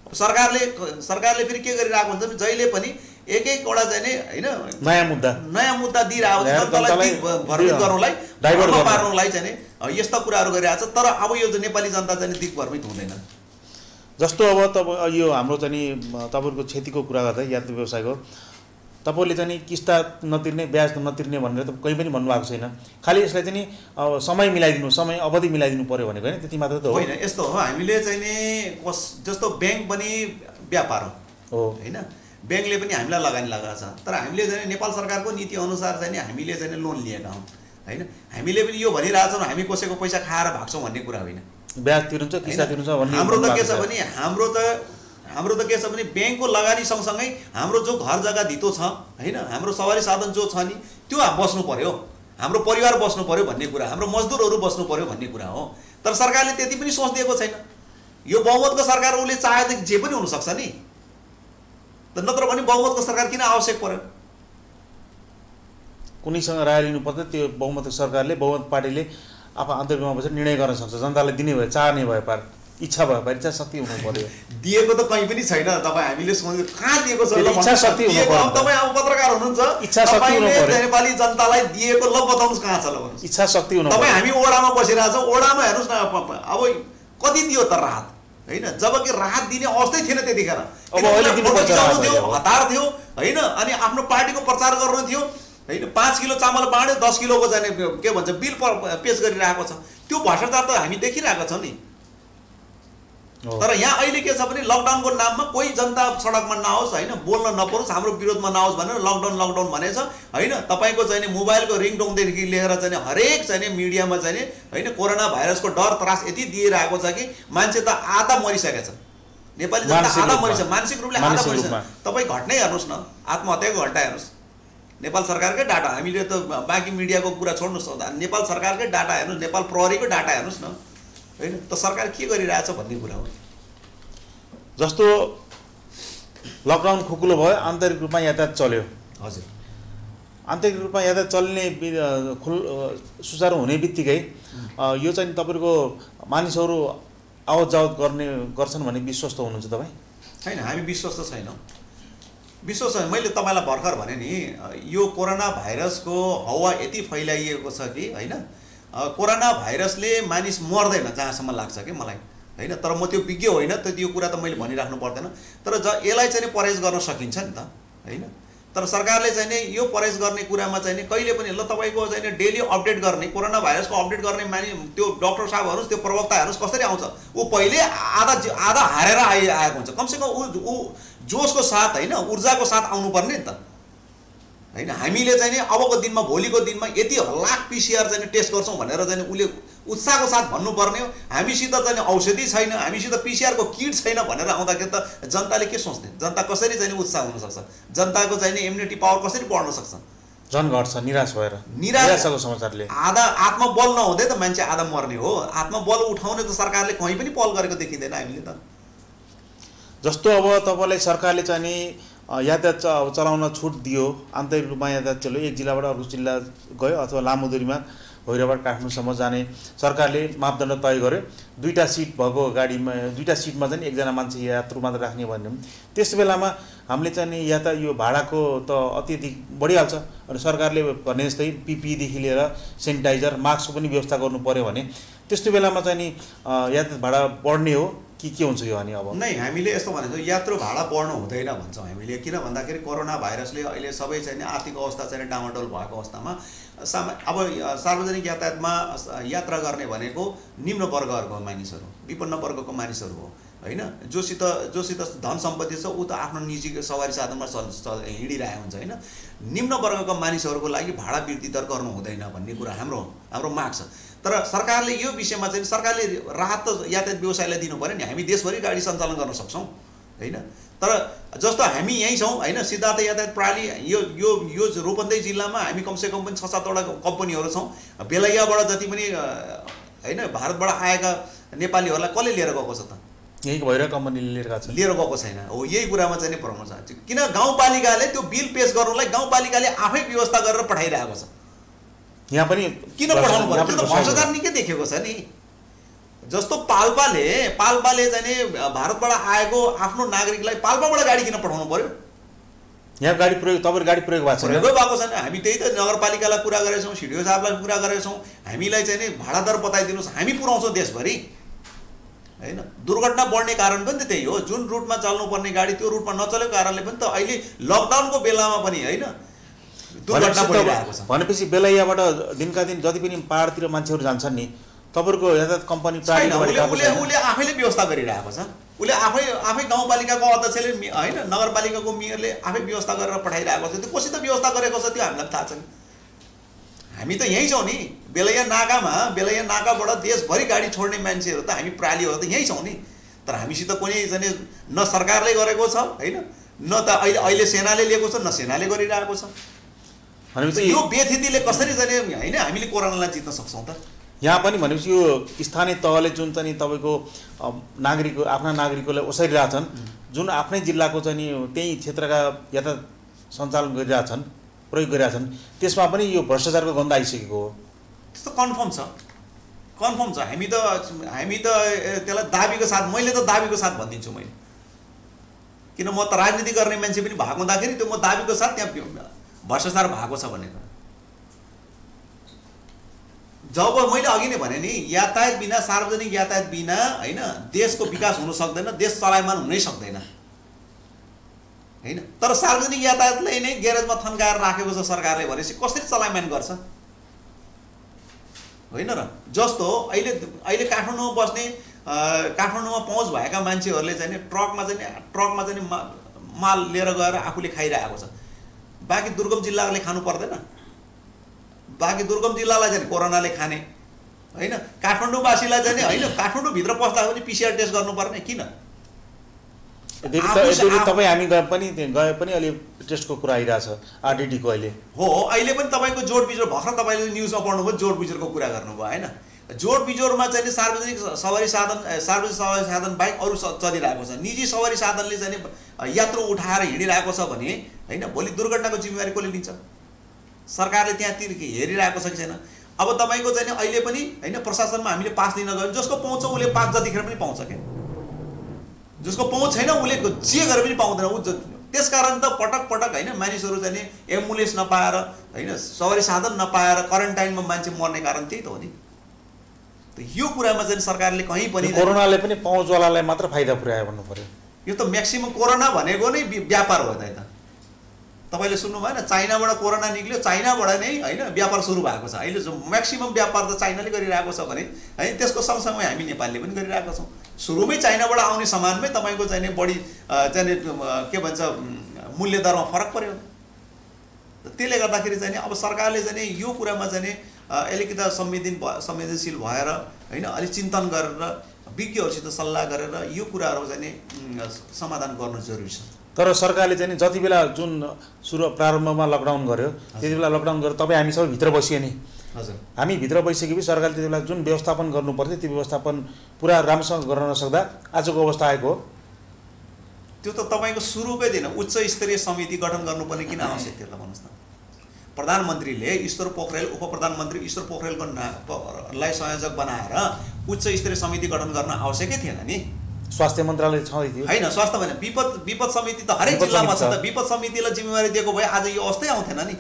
[SPEAKER 2] सरकारले फेरि के गरिरहेको हुन्छ भने जहिले पनि एक एकवटा चाहिँ नि होइन नयाँ मुद्दा दिइरहेको छ जनतालाई भ्रमित गर्नलाई पार्नलाई चाहिँ नि यस्ता कुराहरू गरिरहेको छ। तर अब यो नेपाली जनता चाहिँ दिग्भ्रमित हुँदैन।
[SPEAKER 1] जस्तो अब यो हाम्रो चाहिँ नि तपाईँको क्षतिको कुरा गर्दा यात्रु व्यवसायको तपाईँले चाहिँ नि किस्ता नतिर्ने ब्याज नतिर्ने भनेर त कहीँ पनि भन्नुभएको छैन। खालि यसलाई चाहिँ नि समय मिलाइदिनु, समय अवधि मिलाइदिनु पर्यो भनेको होइन, त्यति मात्र त हो
[SPEAKER 2] होइन। यस्तो हो, हामीले चाहिँ नि जस्तो ब्याङ्क पनि व्यापार हो होइन, ब्याङ्कले पनि हामीलाई लगानी लगाएको छ। तर हामीले चाहिँ नेपाल सरकारको नीति अनुसार चाहिँ नि हामीले चाहिँ लोन लिएका हौँ होइन। हामीले पनि यो भनिरहेछौँ हामी कसैको पैसा खाएर भाग्छौँ भन्ने कुरा होइन।
[SPEAKER 1] ब्याज तिर्नुहुन्छ किस्ता तिर्नुहुन्छ भन्ने
[SPEAKER 2] हाम्रो त के छ भने हाम्रो त के छ भने ब्याङ्कको लगानी सँगसँगै हाम्रो जो घर जग्गा धितो छ होइन, हाम्रो सवारी साधन जो छ नि त्यो बस्नु पर्यो, हाम्रो परिवार बस्नु पर्यो भन्ने कुरा, हाम्रो मजदुरहरू बस्नु पर्यो भन्ने कुरा हो। तर सरकारले त्यति पनि सोच दिएको छैन। यो बहुमतको सरकार उसले चाहेदेखि जे पनि हुनसक्छ नि त, नत्र भने बहुमतको सरकार किन आवश्यक पर्यो?
[SPEAKER 1] कुनैसँग राय लिनुपर्छ त्यो बहुमतको सरकारले, बहुमत पार्टीले आफू आन्तरिकमा बसेर निर्णय गर्न सक्छ। जनतालाई दिने भए, चाहने भए पार, इच्छा भए पार, इच्छा शक्ति हुनु पर्यो।
[SPEAKER 2] दिएको त कहीँ पनि छैन। तपाईँ हामीले सोच्नु कहाँ दिएको छ?
[SPEAKER 1] इच्छा शक्ति हुनु पर्यो।
[SPEAKER 2] तपाईँ अब पत्रकार हुनुहुन्छ,
[SPEAKER 1] इच्छा शक्ति हुनु पर्यो।
[SPEAKER 2] नेपाली जनतालाई दिएको ल बताउनुहोस् कहाँ छ ल भन्नुहोस्।
[SPEAKER 1] इच्छा शक्ति हुनु पर्यो।
[SPEAKER 2] तपाईँ हामी ओडामा बसिरहेको छौँ, ओडामा हेर्नुहोस् न अब कति दियो त राहत होइन, जबकि राहत दिने अवस्थै थिएन त्यतिखेर।
[SPEAKER 1] अब अहिले दिनुपर्छ,
[SPEAKER 2] हतार थियो होइन, अनि आफ्नो पार्टीको प्रचार गर्नु थियो होइन। 5 किलो चामल बाँड्यो, 10 किलोको चाहिँ के भन्छ बिल पेश गरिरहेको छ। त्यो भ्रष्टाचार त हामी देखिरहेका छौँ नि। तर यहाँ अहिले के छ भने लकडाउनको नाममा कोही जनता सडकमा नआओस् होइन, बोल्न नपरोस्, हाम्रो विरोधमा नआओस् भनेर लकडाउन भनेछ होइन। तपाईँको चाहिँ नि मोबाइलको रिङटोङदेखि लिएर चाहिँ हरेक चाहिँ नि मिडियामा चाहिँ नि होइन कोरोना भाइरसको डर त्रास यति दिइरहेको छ कि मान्छे त आधा मरिसकेको छ। नेपाली जनता आधा मरिसक्यो, मानसिक रूपले आधा मरिसक्यो। तपाईँ घटनै हेर्नुहोस् न, आत्महत्याको घटना हेर्नुहोस्। नेपाल सरकारकै डाटा, हामीले त बाँकी मिडियाको कुरा छोड्नुहोस्, नेपाल सरकारकै डाटा हेर्नुहोस्, नेपाल प्रहरीको डाटा हेर्नुहोस् न होइन। त सरकार के गरिरहेछ भन्ने कुरा हो।
[SPEAKER 1] जस्तो लकडाउन खुकुलो भयो, आन्तरिक रूपमा यातायात चल्यो।
[SPEAKER 2] हजुर,
[SPEAKER 1] आन्तरिक रूपमा यातायात चल्ने सुचारू हुने बित्तिकै यो चाहिँ तपाईँको मानिसहरू आवत जावत गर्छन् भन्ने विश्वस्त हुनुहुन्छ तपाईँ?
[SPEAKER 2] छैन, हामी विश्वस्त छैनौँ। विश्वास छैन। मैले तपाईँलाई भर्खर भने नि यो कोरोना भाइरसको हावा यति फैलाइएको छ कि होइन, कोरोना भाइरसले मानिस मर्दैन जहाँसम्म लाग्छ कि मलाई होइन। तर म त्यो विज्ञ होइन, त त्यो कुरा त मैले भनिराख्नु पर्दैन। तर यसलाई चाहिँ परहेज गर्न सकिन्छ नि त होइन। तर सरकारले चाहिँ नि यो परहेज गर्ने कुरामा चाहिँ नि कहिले पनि ल तपाईँको चाहिँ नि डेली अपडेट गर्ने, कोरोना भाइरसको अपडेट गर्ने त्यो डक्टर साहब हेर्नुहोस्, त्यो प्रवक्ता हेर्नुहोस् कसरी आउँछ। ऊ पहिले आधा हारेर आएको हुन्छ। कमसेकम ऊ जोसको साथ होइन, ऊर्जाको साथ आउनुपर्ने नि त होइन। हामीले चाहिँ नि अबको दिनमा, भोलिको दिनमा यति लाख पिसिआर चाहिँ टेस्ट गर्छौँ भनेर चाहिँ उसले उत्साहको साथ भन्नुपर्ने हो। हामीसित चाहिँ औषधि छैन, हामीसित पिसिआरको किट छैन भनेर आउँदाखेरि त जनताले के सोच्ने? जनता कसरी चाहिँ उत्साह हुनसक्छ? जनताको चाहिँ इम्युनिटी पावर कसरी बढ्न सक्छ?
[SPEAKER 1] झन् घट्छ, निराश भएर। निराशाको समाचारले
[SPEAKER 2] आधा आत्मबल नहुँदै त मान्छे आधा मर्ने हो। आत्मबल उठाउने त सरकारले कहीँ पनि पहल गरेको देखिँदैन हामीले त।
[SPEAKER 1] जस्तो अब तपाईँलाई सरकारले चाहिँ नि यातायात चलाउन छुट दियो, आन्तरिक रूपमा यातायात चल्यो, एक जिल्लाबाट अर्को जिल्ला गयो अथवा लामो दूरीमा भैरबाट काठमाडौँसम्म जाने सरकारले मापदण्ड तय गर्यो। 2टा सिट भएको गाडीमा 2टा सिटमा चाहिँ एकजना मान्छे यात्रु मात्र राख्ने भन्ने। त्यस बेलामा हामीले चाहिँ नि यो भाडाको त अत्यधिक बढिहाल्छ। अनि सरकारले भने जस्तै पिपिईदेखि लिएर सेनिटाइजर, मास्कको पनि व्यवस्था गर्नु पर्यो भने त्यस्तो बेलामा चाहिँ नि यातायात भाडा बढ्ने हो के हुन्छ यो? अनि अब
[SPEAKER 2] नै हामीले यस्तो भनेको यात्रु भाडा बढ्नु हुँदैन भन्छौँ हामीले। किन भन्दाखेरि कोरोना भाइरसले अहिले सबै चाहिँ आर्थिक अवस्था चाहिँ डामाडोल भएको अवस्थामा अब सार्वजनिक यातायातमा यात्रा गर्ने भनेको निम्न वर्गहरूको मानिसहरू, विपन्न वर्गको मानिसहरू हो होइन। जोसित धन सम्पत्ति छ ऊ त आफ्नो निजी सवारी साधनमा हिँडिरहेको हुन्छ होइन। निम्न वर्गको मानिसहरूको लागि भाडा वृद्धि दर गर्नु हुँदैन भन्ने कुरा हाम्रो माग छ। तर सरकारले यो विषयमा चाहिँ सरकारले राहत त यातायात व्यवसायलाई दिनु पर्यो नि। हामी देशभरि गाडी सञ्चालन गर्न सक्छौँ होइन। तर जस्तो हामी यहीँ छौँ होइन, सिद्धार्थ यातायात प्रणाली यो रूपन्देही जिल्लामा हामी कमसेकम पनि 6-7वटा कम्पनीहरू छौँ। बेलैयाबाट जति पनि होइन भारतबाट आएका नेपालीहरूलाई कसले लिएर गएको छ त?
[SPEAKER 1] यही भएर कम्पनीले लिएर गएको छ,
[SPEAKER 2] लिएर गएको छैन। हो यही कुरामा चाहिँ नि प्रब्लम छ। किन गाउँपालिकाले त्यो बिल पेश गर्नलाई गाउँपालिकाले आफै व्यवस्था गरेर पठाइरहेको छ।
[SPEAKER 1] यहाँ पनि
[SPEAKER 2] किन पठाउनु पर्यो? त्यो त भ्रष्टाचार निकै देखेको छ नि। जस्तो पाल्पाले चाहिँ नि भारतबाट आएको आफ्नो नागरिकलाई पाल्पाबाट गाडी किन पठाउनु पर्यो?
[SPEAKER 1] यहाँ गाडी प्रयोग, तपाईँको गाडी प्रयोग भएको छैन?
[SPEAKER 2] प्रयोग भएको छैन। हामी त्यही त नगरपालिकालाई कुरा गरेका छौँ, सिडिओ साहबलाई कुरा गरेका छौँ, हामीलाई चाहिँ नि भाडा दर बताइदिनुहोस्, हामी पुऱ्याउँछौँ देशभरि होइन। दुर्घटना बढ्ने कारण पनि त त्यही हो। जुन रुटमा चल्नुपर्ने गाडी त्यो रुटमा नचलेको कारणले पनि त अहिले लकडाउनको बेलामा पनि होइन दुर्घटना बढिरहेको छ।
[SPEAKER 1] भनेपछि बेलैयाबाट दिनका दिन जति पनि पहाडतिर मान्छेहरू जान्छन् नि, तपाईँको यातायात कम्पनी
[SPEAKER 2] उसले आफैले व्यवस्था गरिरहेको छ। उसले आफै गाउँपालिकाको अध्यक्षले होइन नगरपालिकाको मेयरले आफै व्यवस्था गरेर पठाइरहेको छ। त्यो कसित व्यवस्था गरेको छ त्यो हामीलाई थाहा छैन। हामी त यहीँ छौँ नि, बेलैया नाकाबाट देशभरि गाडी छोड्ने मान्छेहरू त हामी प्रालीहरू त यहीँ छौँ नि। तर हामीसित कुनै चाहिँ न सरकारले गरेको छ होइन, न त अहिले सेनाले लिएको छ, न सेनाले गरिरहेको छ। भनेपछि यो बेथितिले कसरी चाहिँ होइन हामीले कोरोनालाई जित्न सक्छौँ त?
[SPEAKER 1] यहाँ पनि भनेपछि यो स्थानीय तहले जुन चाहिँ तपाईँको आफ्ना नागरिकलाई ओसारिरहेछन्, जुन आफ्नै जिल्लाको चाहिँ नि त्यही क्षेत्रका यातायात सञ्चालन गरिरहेछन्, प्रयोग गरिरहेछन्, त्यसमा पनि यो भ्रष्टाचारको गन्ध आइसकेको हो।
[SPEAKER 2] त्यस्तो कन्फर्म छ। हामी त त्यसलाई दाबीको साथ, मैले त दाबीको साथ भनिदिन्छु मैले, किन म त राजनीति गर्ने मान्छे पनि भएको हुँदाखेरि त्यो म दाबीको साथ त्यहाँ भ्रष्टाचार भएको छ भनेर। जब मैले अघि नै भने नि यातायात बिना, सार्वजनिक यातायात बिना होइन देशको विकास हुन सक्दैन, देश चलायमान हुनै सक्दैन होइन। तर सार्वजनिक यातायातलाई नै ग्यारेजमा थन्काएर राखेको छ सरकारले भनेपछि कसरी चलायमान गर्छ होइन र? जस्तो अहिले काठमाडौँमा बस्ने, काठमाडौँमा पहुँच भएका मान्छेहरूले चाहिँ नि ट्रकमा चाहिँ माल लिएर गएर आफूले खाइरहेको छ। बाँकी दुर्गम जिल्लाले खानु पर्दैन? बाँकी दुर्गम जिल्लालाई चाहिँ कोरोनाले खाने होइन, काठमाडौँवासीलाई चाहिँ होइन काठमाडौँभित्र पस्दा पनि पिसिआर टेस्ट गर्नुपर्ने किन?
[SPEAKER 1] तपाईँ हामी गए पनि अलि टेस्टको कुरा आइरहेछ आरडिडीको अहिले।
[SPEAKER 2] हो अहिले पनि तपाईँको जोडबिजोड भर्खर तपाईँले न्युजमा पढ्नुभयो, जोडबिजोडको कुरा गर्नुभयो होइन। जोडबिजोडमा चाहिँ सार्वजनिक सवारी साधन बाहेक अरू चलिरहेको छ। निजी सवारी साधनले चाहिँ यात्रु उठाएर हिँडिरहेको छ भने होइन भोलि दुर्घटनाको जिम्मेवारी कसले लिन्छ? सरकारले त्यहाँतिर हेरिरहेको छ कि छैन? अब तपाईँको चाहिँ अहिले पनि होइन प्रशासनमा हामीले पास लिन गयो, जसको पहुँच छ उसले पास जतिखेर पनि पाउँछ क्या, जसको पहुँच छैन उसले जे गरेर पनि पाउँदैन। त्यसकारण त पटक होइन मानिसहरू चाहिँ एम्बुलेन्स नपाएर होइन सवारी साधन नपाएर क्वारेन्टाइनमा मान्छे मर्ने कारण त्यही त हो नि। यो कुरामा चाहिँ सरकारले कहीँ पनि
[SPEAKER 1] कोरोनाले पनि पहुँचवालालाई मात्र फाइदा पुर्यायो भन्नु पर्यो।
[SPEAKER 2] यो त म्याक्सिमम कोरोना भनेको नै व्यापार हो त। तपाईँले सुन्नु भएन, चाइनाबाट कोरोना निक्ल्यो, चाइनाबाट नै होइन व्यापार सुरु भएको छ। अहिले जो म्याक्सिमम व्यापार त चाइनाले गरिरहेको छ भने है त्यसको सँगसँगै हामी नेपालले पनि गरिरहेको छौँ। सुरुमै चाइनाबाट आउने सामानमै तपाईँको चाहिँ बढी चाहिँ के भन्छ मूल्य दरमा फरक पर्यो। त्यसले गर्दाखेरि चाहिँ अब सरकारले चाहिँ यो कुरामा चाहिँ अलिकति संवेदनशील भएर होइन अलिक चिन्तन गरेर विज्ञहरूसित सल्लाह गरेर यो कुराहरू चाहिँ समाधान गर्नु जरुरी छ।
[SPEAKER 1] तर सरकारले चाहिँ जति बेला जुन प्रारम्भमा लकडाउन गर्यो त्यति बेला लकडाउन गरेर तपाईँ हामी सबै भित्र बसियो नि।
[SPEAKER 2] हजुर,
[SPEAKER 1] हामी भित्र बसिसकेपछि सरकारले त्यति बेला जुन व्यवस्थापन गर्नुपर्थ्यो त्यो व्यवस्थापन पुरा राम्रोसँग गर्न नसक्दा आजको अवस्था आएको हो।
[SPEAKER 2] त्यो त तपाईँको सुरुकै दिन उच्च स्तरीय समिति गठन गर्नुपर्ने किन आवश्यक थियो त भन्नुहोस् त? प्रधानमन्त्रीले ईश्वर पोखरेल, उप प्रधानमन्त्री ईश्वर पोखरेलको लाई संयोजक बनाएर उच्च स्तरीय समिति गठन गर्न आवश्यकै थिएन नि।
[SPEAKER 1] स्वास्थ्य मन्त्रालय छँदै थियो
[SPEAKER 2] होइन, स्वास्थ्य भने विपद समिति त हरेक जिल्लामा छ त। विपद समितिलाई जिम्मेवारी दिएको भए आज यो अवस्थै आउँथेन नि।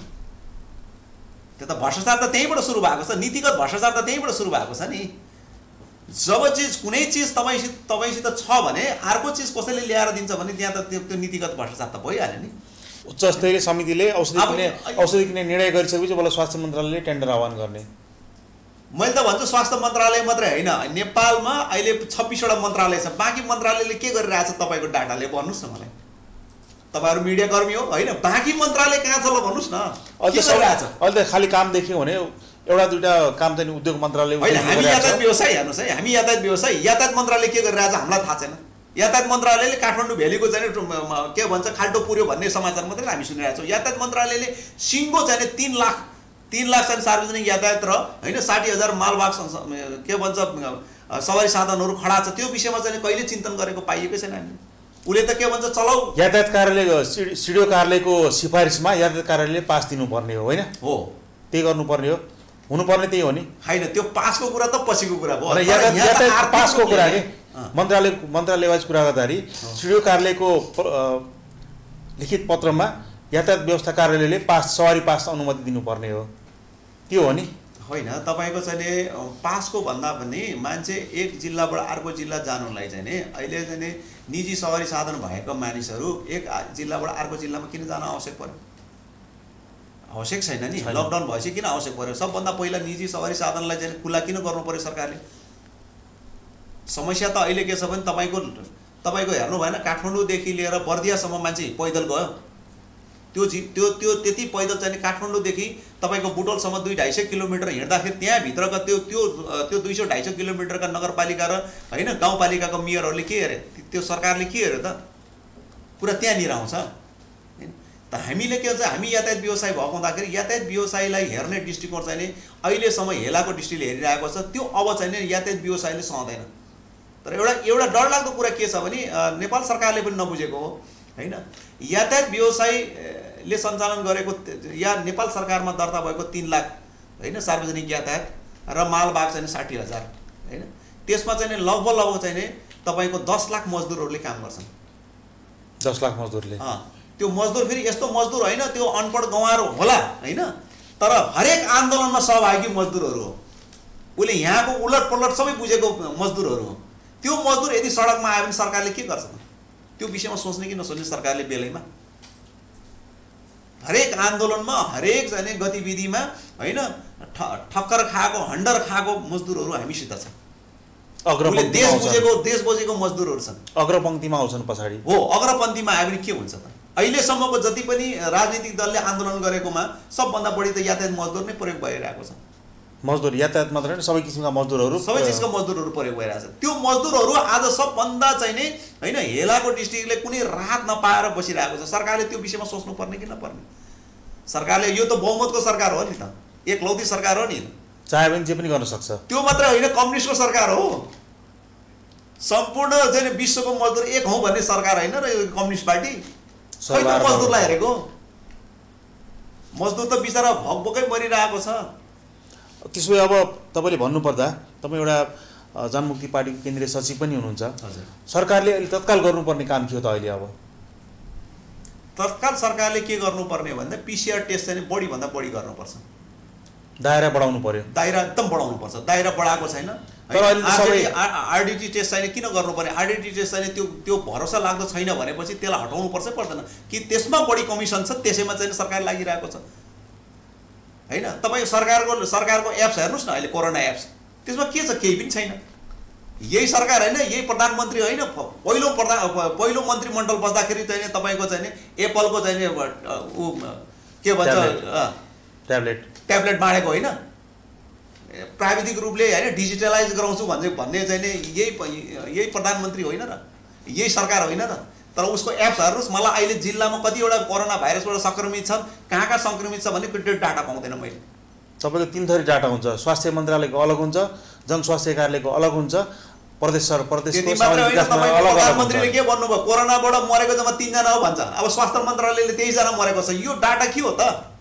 [SPEAKER 2] त्यो त भ्रष्टाचार त त्यहीँबाट सुरु भएको छ, नीतिगत भ्रष्टाचार त त्यहीँबाट सुरु भएको छ नि। जब कुनै चिज तपाईँसित छ भने अर्को चिज कसैले ल्याएर दिन्छ भने त्यहाँ त त्यो नीतिगत भ्रष्टाचार त भइहाल्यो नि।
[SPEAKER 1] उच्च स्तरीय समितिले औषधि किन्ने निर्णय गरिसकेपछि बल्ल स्वास्थ्य मन्त्रालयले टेन्डर आह्वान गर्ने।
[SPEAKER 2] मैले त भन्छु स्वास्थ्य मन्त्रालय मात्रै होइन, नेपालमा अहिले 26वटा मन्त्रालय छ। बाँकी मन्त्रालयले के गरिरहेछ तपाईँको डाटाले भन्नुहोस् न मलाई। तपाईँहरू मिडिया कर्मी हो होइन, बाँकी मन्त्रालय कहाँ छ ल भन्नुहोस् न।
[SPEAKER 1] अहिले त खालि काम देख्यो भने एउटा दुईवटा काम चाहिँ उद्योग मन्त्रालय
[SPEAKER 2] होइन। हामी यातायात व्यवसाय हेर्नुहोस् है, हामी यातायात मन्त्रालय के गरिरहेछ हामीलाई थाहा छैन। यातायात मन्त्रालयले काठमाडौँ भ्यालीको चाहिँ के भन्छ खाल्टो पुर्यो भन्ने समाचार मात्रै हामी सुनिरहेको छौँ। यातायात मन्त्रालयले सिङ्गो चाहिँ 3 लाख चाहिँ सार्वजनिक यातायात र होइन 60,000 मालवाहक के भन्छ सवारी साधनहरू खडा छ त्यो विषयमा चाहिँ कहिले चिन्तन गरेको पाइएकै छैन हामीले। उसले त के भन्छ चलाऊ।
[SPEAKER 1] यातायात कार्यालय सिडिओ कार्यालयको सिफारिसमा यातायात कार्यालयले पास दिनुपर्ने हो होइन?
[SPEAKER 2] हो,
[SPEAKER 1] त्यही गर्नुपर्ने हो, हुनुपर्ने त्यही हो नि।
[SPEAKER 2] होइन त्यो पासको कुरा त पछिको कुरा भयो।
[SPEAKER 1] यातायात पासको कुरा के मन्त्रालयवाइज कुरा गर्दाखेरि सिडिओ कार्यालयको लिखित पत्रमा यातायात व्यवस्था कार्यालयले सवारी पास अनुमति दिनुपर्ने हो, त्यो हो नि।
[SPEAKER 2] होइन, तपाईँको चाहिँ नि पासको भन्दा पनि मान्छे एक जिल्लाबाट अर्को जिल्ला जानुलाई चाहिँ नि अहिले चाहिँ नि निजी सवारी साधन भएको मानिसहरू एक जिल्लाबाट अर्को जिल्लामा किन जान आवश्यक पर्यो? आवश्यक छैन नि। लकडाउन भएपछि किन आवश्यक पर्यो? सबभन्दा पहिला निजी सवारी साधनलाई चाहिँ खुला किन गर्नु पर्यो सरकारले? समस्या त अहिले के छ भने तपाईँको हेर्नु भएन, काठमाडौँदेखि लिएर बर्दियासम्म मान्छे पैदल गयो। त्यो त्यति पैदल चाहिँ काठमाडौँदेखि तपाईँको बुटोलसम्म 200-250 किलोमिटर हिँड्दाखेरि त्यहाँभित्रका त्यो 200-250 किलोमिटरका नगरपालिका र होइन गाउँपालिकाको मेयरहरूले के हेरे? त्यो सरकारले के हेऱ्यो त? कुरा त्यहाँनिर आउँछ। त हामीले के भन्छ, हामी यातायात व्यवसाय भएको हुँदाखेरि यातायात व्यवसायलाई हेर्ने दृष्टिकोण चाहिँ नि अहिलेसम्म हेलाको दृष्टिले हेरिरहेको छ। त्यो अब चाहिँ नि यातायात व्यवसायले सहँदैन। तर एउटा डरलाग्दो कुरा के छ भने नेपाल सरकारले पनि नबुझेको हो होइन, यातायात व्यवसायले सञ्चालन गरेको या नेपाल सरकारमा दर्ता भएको 3 लाख होइन सार्वजनिक यातायात र मालवाहक चाहिँ 60,000 होइन, त्यसमा चाहिँ लगभग चाहिँ नि तपाईँको 10 लाख मजदुरहरूले काम गर्छन्।
[SPEAKER 1] 10 लाख मजदुरले
[SPEAKER 2] त्यो मजदुर फेरि यस्तो मजदुर होइन त्यो अनपढ गँवार होला होइन, तर हरेक आन्दोलनमा सहभागी मजदुरहरू हो। उसले यहाँको उलट पलट सबै बुझेको मजदुरहरू हो। त्यो मजदुर यदि सडकमा आयो भने सरकारले के गर्छ? त्यो विषयमा सोच्ने कि नसोच्ने सरकारले बेलैमा? हरेक आन्दोलनमा हरेक जाने गतिविधिमा होइन ठक्कर खाएको हन्डर खाएको मजदुरहरू हामीसित छ। देश बुझेको मजदुरहरू छन्।
[SPEAKER 1] अग्रपङ्क्तिमा आउँछन् पछाडि।
[SPEAKER 2] हो, अग्रपङ्क्तिमा आयो भने के हुन्छ त? अहिलेसम्मको जति पनि राजनीतिक दलले आन्दोलन गरेकोमा सबभन्दा बढी त यातायात मजदुर नै प्रयोग भइरहेको छ।
[SPEAKER 1] मजदुर यातायात मात्र होइन, सबै किसिमका मजदुरहरू
[SPEAKER 2] प्रयोग भइरहेछ। त्यो मजदुरहरू आज सबभन्दा चाहिँ नि होइन हेलाको डिस्ट्रिक्टले कुनै राहत नपाएर बसिरहेको छ। सरकारले त्यो विषयमा सोच्नुपर्ने कि नपर्ने? सरकारले यो त बहुमतको सरकार हो नि त, एकलौती सरकार हो नि,
[SPEAKER 1] चाहे भने जे पनि गर्न सक्छ।
[SPEAKER 2] त्यो मात्र होइन, कम्युनिस्टको सरकार हो। सम्पूर्ण चाहिँ विश्वको मजदुर एक हौँ भन्ने सरकार होइन र यो कम्युनिस्ट पार्टी। मजदुरलाई हेरेको मजदुर त बिचरा भगभगै मरिरहेको छ।
[SPEAKER 1] त्यसो भए अब तपाईँले भन्नुपर्दा तपाईँ एउटा जनमुक्ति पार्टीको केन्द्रीय सचिव पनि हुनुहुन्छ। सरकारले अहिले तत्काल गर्नुपर्ने काम के हो त अहिले? अब
[SPEAKER 2] तत्काल सरकारले के गर्नुपर्ने भन्दा PCR टेस्ट चाहिँ बढीभन्दा बढी गर्नुपर्छ।
[SPEAKER 1] दायरा बढाउनु पर्यो।
[SPEAKER 2] दायरा एकदम बढाउनु पर्छ। दायरा बढाएको छैन।
[SPEAKER 1] तर अहिले
[SPEAKER 2] RDT टेस्ट चाहिँ किन गर्नु पर्यो? RDT टेस्ट चाहिँ त्यो भरोसा लाग्दो छैन भनेपछि त्यसलाई हटाउनु पर्छ पर्दैन कि त्यसमा बढी कमिसन छ त्यसैमा चाहिँ सरकार लागिरहेको छ होइन? तपाईँ सरकारको एप्स हेर्नुहोस् न अहिले, कोरोना एप्स, त्यसमा के छ? केही पनि छैन। यही सरकार होइन, यही प्रधानमन्त्री होइन, पहिलो मन्त्रीमण्डल बस्दाखेरि चाहिँ तपाईँको चाहिँ नि एप्पलको चाहिँ के भन्छ ट्याब्लेट बाँडेको होइन, प्राविधिक रूपले होइन डिजिटलाइज गराउँछु भन्ने चाहिँ नि यही प्रधानमन्त्री होइन र? यही सरकार होइन र? तर उसको एप्स हेर्नुहोस्, मलाई अहिले जिल्लामा कतिवटा कोरोना भाइरसबाट सङ्क्रमित छन्, कहाँ सङ्क्रमित छ भन्ने डाटा पाउँदैन मैले।
[SPEAKER 1] तपाईँको 3 थरी डाटा हुन्छ। स्वास्थ्य मन्त्रालयको अलग हुन्छ, जनस्वास्थ्य कार्यालयको अलग हुन्छ,
[SPEAKER 2] प्रधानमन्त्रीले के भन्नुभयो? कोरोनाबाट मरेको जम्मा 3 जना हो भन्छ। अब स्वास्थ्य मन्त्रालयले 23 जना मरेको छ। यो डाटा के हो त?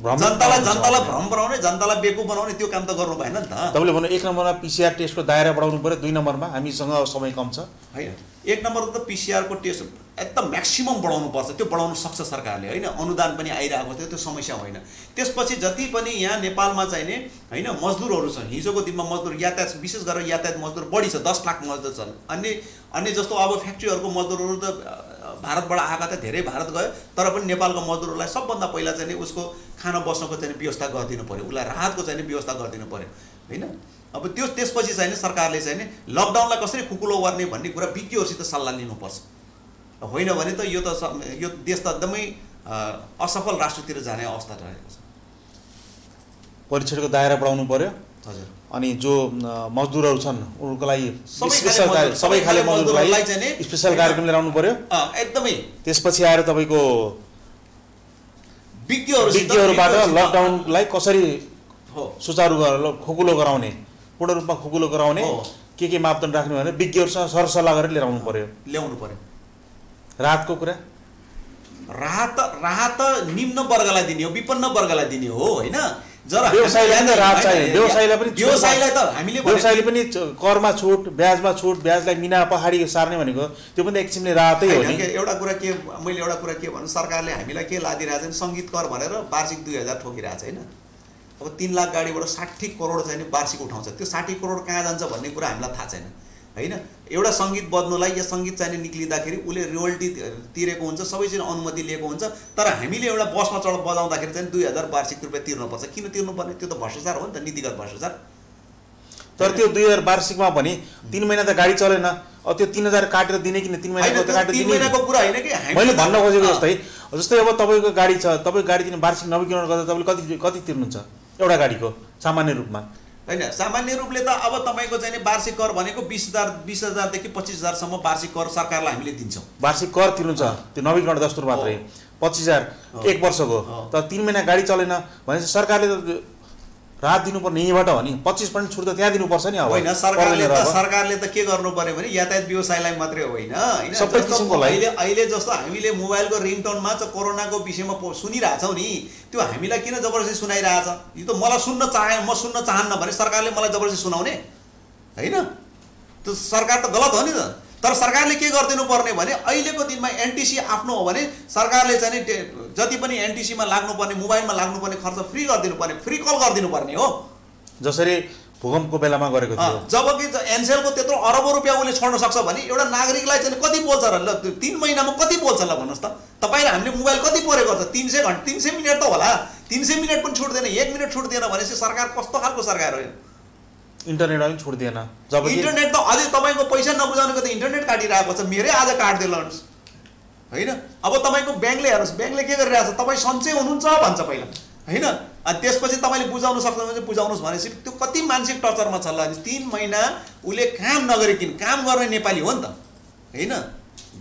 [SPEAKER 2] जनतालाई भ्रम बनाउने, जनतालाई बेवकुफ बनाउने त्यो काम त गर्नु भएन नि त।
[SPEAKER 1] तपाईँले भन्नु 1 नम्बरमा PCR टेस्टको दायरा बढाउनु पर्यो, 2 नम्बरमा हामीसँग समय कम छ
[SPEAKER 2] होइन। 1 नम्बरको त PCR को टेस्ट एकदम म्याक्सिमम बढाउनु पर्छ। त्यो बढाउनु सक्छ सरकारले होइन, अनुदान पनि आइरहेको थियो, त्यो समस्या होइन। त्यसपछि जति पनि यहाँ नेपालमा चाहिँ नि होइन मजदुरहरू छन्, हिजोको दिनमा मजदुर यातायात विशेष गरेर यातायात मजदुर बढी छ, 10 लाख मजदुर छन्। अन्य जस्तो अब फ्याक्ट्रीहरूको मजदुरहरू त भारतबाट आएका त धेरै भारत गयो, तर पनि नेपालको मजदुरहरूलाई सबभन्दा पहिला चाहिँ उसको खाना बस्नको चाहिँ व्यवस्था गरिदिनु पर्यो, उसलाई राहतको चाहिँ व्यवस्था गरिदिनु पर्यो होइन। अब त्यसपछि चाहिँ सरकारले चाहिँ नि लकडाउनलाई कसरी खुकुलो गर्ने भन्ने कुरा विज्ञहरूसित सल्लाह लिनुपर्छ। होइन भने त यो देश त एकदमै असफल राष्ट्रतिर जाने अवस्था रहेको छ।
[SPEAKER 1] परीक्षणको दायरा बढाउनु पर्यो।
[SPEAKER 2] हजुर।
[SPEAKER 1] अनि जो मजदुरहरू छन् उनको लागि सबै खाले मजदुरलाई चाहिँ स्पेशल कार्यक्रम लिएर आउनु पर्यो
[SPEAKER 2] एकदमै।
[SPEAKER 1] त्यसपछि आएर तपाईँको
[SPEAKER 2] विज्ञहरूबाट
[SPEAKER 1] लकडाउनलाई कसरी सुचारू खुकुलो गराउने पूर्ण रूपमा खुकुलो गराउने के मापदण्ड राख्ने भने विज्ञहरूसँग सरसल्लाह गरेर
[SPEAKER 2] ल्याउनु पर्यो।
[SPEAKER 1] राहतको कुरा
[SPEAKER 2] राहत निम्न वर्गलाई दिने हो, विपन्न वर्गलाई दिने हो होइन।
[SPEAKER 1] व्यवसायीलाई पनि करमा छुट, ब्याजमा छुट, ब्याजलाई मिना पहाडी सार्ने भनेको त्यो पनि एक किसिमले राहतै हो नि।
[SPEAKER 2] एउटा कुरा के मैले एउटा कुरा के भन्नु, सरकारले हामीलाई के लादिरहेको छ, सङ्गीत कर भनेर वार्षिक 2000 ठोकिरहेको छ होइन। अब 3 लाख गाडीबाट 60 करोड चाहिँ वार्षिक उठाउँछ, त्यो 60 करोड कहाँ जान्छ भन्ने कुरा हामीलाई थाहा छैन होइन। एउटा सङ्गीत बज्नुलाई या सङ्गीत चाहिँ निक्लिँदाखेरि उसले रोयल्टी तिरेको हुन्छ, सबैजना अनुमति लिएको हुन्छ, तर हामीले एउटा बसमा बजाउँदाखेरि चाहिँ 2000 वार्षिक रुपियाँ तिर्नुपर्छ। किन तिर्नुपर्ने? त्यो त भ्रष्टाचार हो नि त, नीतिगत भ्रष्टाचार।
[SPEAKER 1] तर त्यो 2000 वार्षिकमा पनि 3 महिना त गाडी चलेन, अब त्यो 3000 काटेर दिने किन? 3 महिनाको काटेर दिने?
[SPEAKER 2] 3 महिनाको कुरा होइन कि
[SPEAKER 1] मैले भन्न खोजेको जस्तै अब तपाईँको गाडी छ, तपाईँ गाडी किन वार्षिक नवीकरण गर्दा तपाईँले कति तिर्नुहुन्छ एउटा गाडीको सामान्य रूपमा
[SPEAKER 2] होइन? सामान्य रूपले त अब तपाईँको चाहिँ वार्षिक कर भनेको 20,000 देखि 25,000 वार्षिक कर सरकारलाई हामीले दिन्छौँ।
[SPEAKER 1] वार्षिक कर तिर्नुहुन्छ, त्यो नवीकरण दस्तुर मात्रै 25,000 एक वर्षको। तर 3 महिना गाडी चलेन भनेपछि सरकारले त राहत दिनुपर्ने यहीँबाट हो नि। 25% छुट त त्यहाँ दिनुपर्छ नि। अब
[SPEAKER 2] होइन, सरकारले त के गर्नु पर्यो भने यातायात व्यवसायलाई मात्रै होइन, अहिले जस्तो हामीले मोबाइलको रिङटोनमा चाहिँ कोरोनाको विषयमा सुनिरहेछौँ नि, त्यो हामीलाई किन जबरजस्ती सुनाइरहेछ? यो त मलाई सुन्न चाहन्न भने सरकारले मलाई जबरजस्ती सुनाउने होइन? त्यो सरकार त गलत हो नि त। तर सरकारले के गरिदिनु पर्ने भने अहिलेको दिनमा एनटिसी आफ्नो हो भने सरकारले चाहिँ जति पनि एनटिसीमा लाग्नुपर्ने, मोबाइलमा लाग्नुपर्ने खर्च फ्री गरिदिनु पर्ने, फ्री कल गरिदिनु पर्ने हो,
[SPEAKER 1] जसरी भूकम्पको बेलामा गरेको थियो।
[SPEAKER 2] जबकि एनसेलको त्यत्रो अरबौँ रुपियाँ उसले छोड्न सक्छ भने एउटा नागरिकलाई चाहिँ कति बोल्छ र? ल 3 महिनामा कति बोल्छ ल भन्नुहोस् त? तपाईँ र हामीले मोबाइल कति परे गर्छ? 300 मिनट त होला, 300 मिनट पनि छुट दिएन, 1 मिनट छुट दिएन भनेपछि सरकार कस्तो खालको सरकार हो?
[SPEAKER 1] इन्टरनेटमा पनि छुट दिएन।
[SPEAKER 2] जब इन्टरनेट त अझै तपाईँको पैसा नबुझाउनुको त इन्टरनेट काटिरहेको छ, मेरै आज काट्दै लड्नुहोस् होइन। अब तपाईँको ब्याङ्कले हेर्नुहोस्, ब्याङ्कले के गरिरहेको छ, तपाईँ सन्चै हुनुहुन्छ भन्छ पहिला होइन, अनि त्यसपछि तपाईँले बुझाउनु सक्नुहुन्छ भने बुझाउनुहोस् भनेपछि त्यो कति मानसिक टर्चरमा छ ल। 3 महिना उसले काम नगरिकन काम गर्ने नेपाली हो नि त होइन,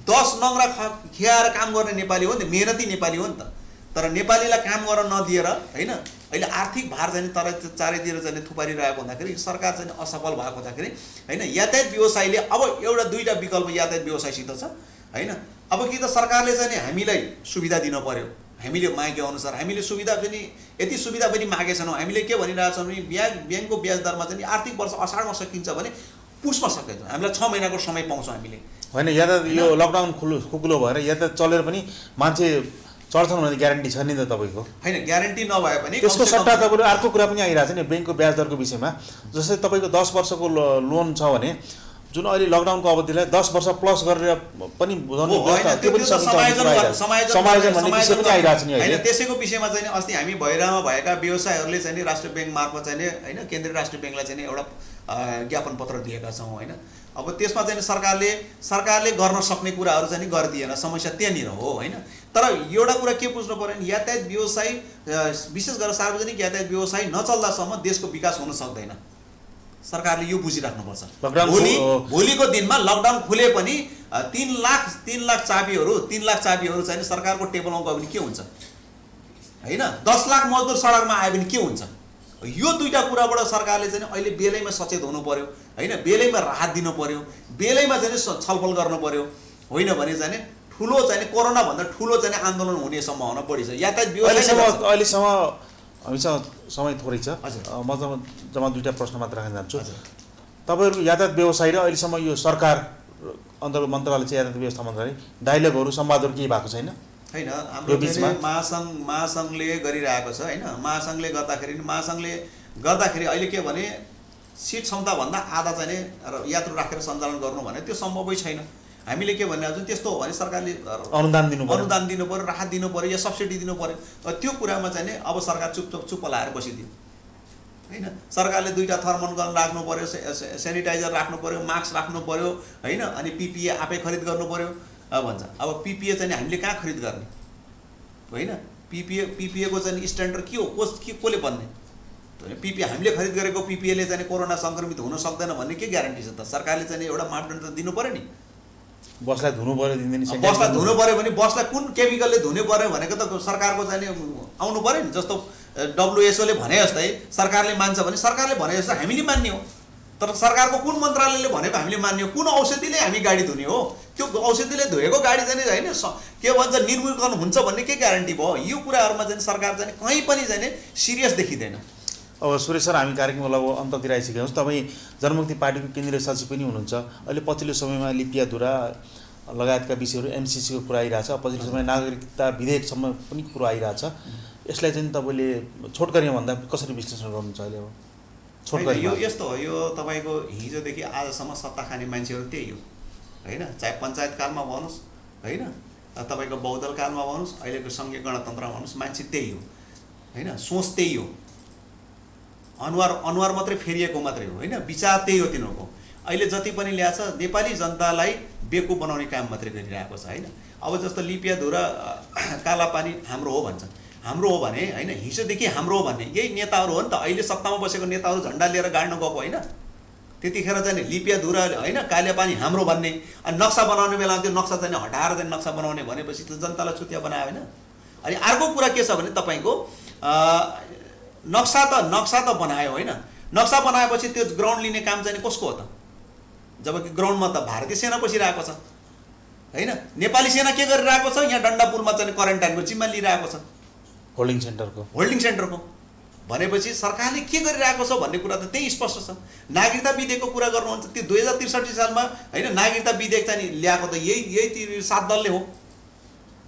[SPEAKER 2] 10 नङ्ग्रा खियाएर काम गर्ने नेपाली हो नि त, मेहनती नेपाली हो नि त। तर नेपालीलाई काम गर्न नदिएर होइन, अहिले आर्थिक भार चाहिँ तर चारैतिर चाहिँ थुपारिरहेको हुँदाखेरि सरकार चाहिँ असफल भएको हुँदाखेरि होइन, यातायात व्यवसायले अब एउटा 2टा विकल्प यातायात व्यवसायसित छ होइन। अब कि त सरकारले चाहिँ हामीलाई सुविधा दिन पर्यो, हामीले मागे अनुसार हामीले सुविधा पनि यति सुविधा पनि मागे छैनौँ। हामीले के भनिरहेछौँ भने ब्याङ्कको ब्याज दरमा चाहिँ आर्थिक वर्ष असाढमा सकिन्छ भने पुसमा सकिन्छ, हामीलाई 6 महिनाको समय पाउँछौँ हामीले
[SPEAKER 1] होइन। यातायात यो लकडाउन खुकुलो भएर यातायात चलेर पनि मान्छे चढ्छन् भने ग्यारेन्टी छ नि त तपाईँको?
[SPEAKER 2] होइन, ग्यारेन्टी नभए पनि
[SPEAKER 1] त्यसको सट्टा तपाईँले अर्को कुरा पनि आइरहेको छ नि ब्याङ्कको ब्याज दरको विषयमा। जस्तै तपाईँको 10 वर्षको लोन छ भने जुन अहिले लकडाउनको अवधिलाई 10 वर्ष प्लस गरेर पनि बुझाउने त्यो पनि समायोजन भन्ने विषय पनि आइरहेको छ नि
[SPEAKER 2] होइन। त्यसैको विषयमा चाहिँ अस्ति हामी भैरामा भएका व्यवसायहरूले चाहिँ राष्ट्रिय ब्याङ्क मार्फत चाहिँ होइन, केन्द्रीय राष्ट्रिय ब्याङ्कलाई चाहिँ एउटा ज्ञापन पत्र दिएका छौँ होइन। अब त्यसमा चाहिँ सरकारले गर्न सक्ने कुराहरू चाहिँ गरिदिएन, समस्या त्यहाँनिर हो होइन। तर एउटा कुरा के बुझ्नु पर्यो भने यातायात व्यवसाय विशेष गरेर सार्वजनिक यातायात व्यवसाय नचल्दासम्म देशको विकास हुन सक्दैन। सरकारले यो बुझिराख्नुपर्छ। भोलिको दिनमा लकडाउन खुले पनि 3 लाख चाबीहरू चाहिँ सरकारको टेबलमा गयो भने के हुन्छ होइन? 10 लाख मजदुर सडकमा आयो भने के हुन्छ? यो 2टा कुराबाट सरकारले चाहिँ अहिले बेलैमा सचेत हुनु पर्यो होइन, बेलैमा राहत दिनु पर्यो, बेलैमा चाहिँ छलफल गर्नु पर्यो, होइन भने चाहिँ ठुलो चाहिँ कोरोना भन्दा ठुलो चाहिँ आन्दोलन हुने सम्भावना बढी छ। यातायात व्यवसाय
[SPEAKER 1] अहिलेसम्म हामीसँग समय थोरै छ, म जम्मा 2टा प्रश्न मात्र राख्न चाहन्छु। तपाईँहरूको यातायात व्यवसाय र अहिलेसम्म यो सरकार अन्तर्गत मन्त्रालय चाहिँ यातायात व्यवस्था मन्त्रालय डायलगहरू संवादहरू केही भएको छैन?
[SPEAKER 2] होइन, हाम्रो महासङ्घले गरिरहेको छ होइन। महासङ्घले गर्दाखेरि अहिले के भने सिट क्षमताभन्दा आधा चाहिँ यात्रु राखेर सञ्चालन गर्नु भने त्यो सम्भवै छैन। हामीले के भनिरहेको छौँ, त्यस्तो हो भने सरकारले अनुदान दिनु पर्यो, राहत दिनु पर्यो या सब्सिडी दिनु पर्यो। त्यो कुरामा चाहिँ अब सरकार चुप लाएर बसिदियो होइन। सरकारले 2टा थर्मल गन राख्नु पर्यो, सेनिटाइजर राख्नु पर्यो, मास्क राख्नु पर्यो होइन, अनि पिपिए आफै खरिद गर्नु पर्यो भन्छ। अब पिपिए चाहिँ हामीले कहाँ खरिद गर्ने होइन? पिपिएको चाहिँ स्ट्यान्डर्ड के हो, कसले बन्ने? पिपिए हामीले खरिद गरेको पिपिएले चाहिँ कोरोना सङ्क्रमित हुन सक्दैन भन्ने के ग्यारेन्टी छ त? सरकारले चाहिँ एउटा मापदण्ड त दिनु पर्यो नि।
[SPEAKER 1] बसलाई धुनु पर्यो
[SPEAKER 2] बसलाई धुनु पर्यो भने बसलाई कुन केमिकलले धुनु पर्यो भनेको त सरकारको चाहिँ आउनु पर्यो नि। जस्तो WHO ले भने जस्तै सरकारले मान्छ भने सरकारले भने जस्तो हामीले मान्ने हो तर सरकारको कुन मन्त्रालयले भनेको हामीले मान्ने हो? कुन औषधिले हामी गाडी धुने हो? त्यो औषधिले धोएको गाडी चाहिँ होइन के भन्छ निर्मूलीकरण हुन्छ भन्ने के ग्यारेन्टी भयो? यो कुराहरूमा चाहिँ सरकार चाहिँ कहीँ पनि चाहिँ सिरियस देखिँदैन।
[SPEAKER 1] अब सुरेश सर, हामी कार्यक्रमलाई अब अन्ततिर आइसकेका छौँ। तपाईँ जनमुक्ति पार्टीको केन्द्रीय सचिव पनि हुनुहुन्छ। अहिले पछिल्लो समयमा लिपियाधुरा लगायतका विषयहरू एमसिसीको कुरा आइरहेछ। पछिल्लो समय नागरिकता विधेयकसम्म पनि कुरा आइरहेछ। यसलाई चाहिँ तपाईँले छोटकरीमा भन्दा कसरी विश्लेषण गर्नुहुन्छ अहिले? अब छोटकरी
[SPEAKER 2] यो यस्तो हो, यो तपाईँको हिजोदेखि आजसम्म सत्ता खाने मान्छेहरू त्यही हो होइन। चाहे पञ्चायत कालमा भन्नुहोस् होइन, तपाईँको बहुदल कालमा भन्नुहोस्, अहिलेको सङ्घीय गणतन्त्रमा भन्नुहोस्, मान्छे त्यही हो होइन। सोच त्यही हो, अनुहार मात्रै फेरिएको मात्रै हो होइन। विचार त्यही हो तिनीहरूको। अहिले जति पनि ल्याएको छ नेपाली जनतालाई बेवकुफ बनाउने काम मात्रै गरिरहेको छ होइन। अब जस्तो लिपियाधुरा कालापानी हाम्रो हो भन्छ, हाम्रो हो भने होइन, हिजोदेखि हाम्रो हो भन्ने यही नेताहरू हो नि त। अहिले सत्तामा बसेको नेताहरू झन्डा लिएर गाड्न गएको होइन। त्यतिखेर चाहिँ लिपियाधुरा होइन कालापानी हाम्रो भन्ने, अनि नक्सा बनाउने बेलामा त्यो नक्सा चाहिँ हटाएर चाहिँ नक्सा बनाउने भनेपछि त जनतालाई छुट्या बनायो होइन। अनि अर्को कुरा के छ भने तपाईँको नक्सा त बनायो होइन। नक्सा बनाएपछि त्यो ग्राउन्ड लिने काम चाहिँ कसको हो त? जबकि ग्राउन्डमा त भारतीय सेना बसिरहेको छ होइन। नेपाली सेना के गरिरहेको छ? यहाँ डन्डापुरमा चाहिँ क्वारेन्टाइनको जिम्मा लिइरहेको छ,
[SPEAKER 1] होल्डिङ सेन्टरको भनेपछि सरकारले के गरिरहेको छ भन्ने कुरा त त्यही स्पष्ट छ। नागरिकता विधेयकको कुरा गर्नुहुन्छ, त्यो 2063 सालमा होइन नागरिकता विधेयक चाहिँ ल्याएको त यही 7 दलले हो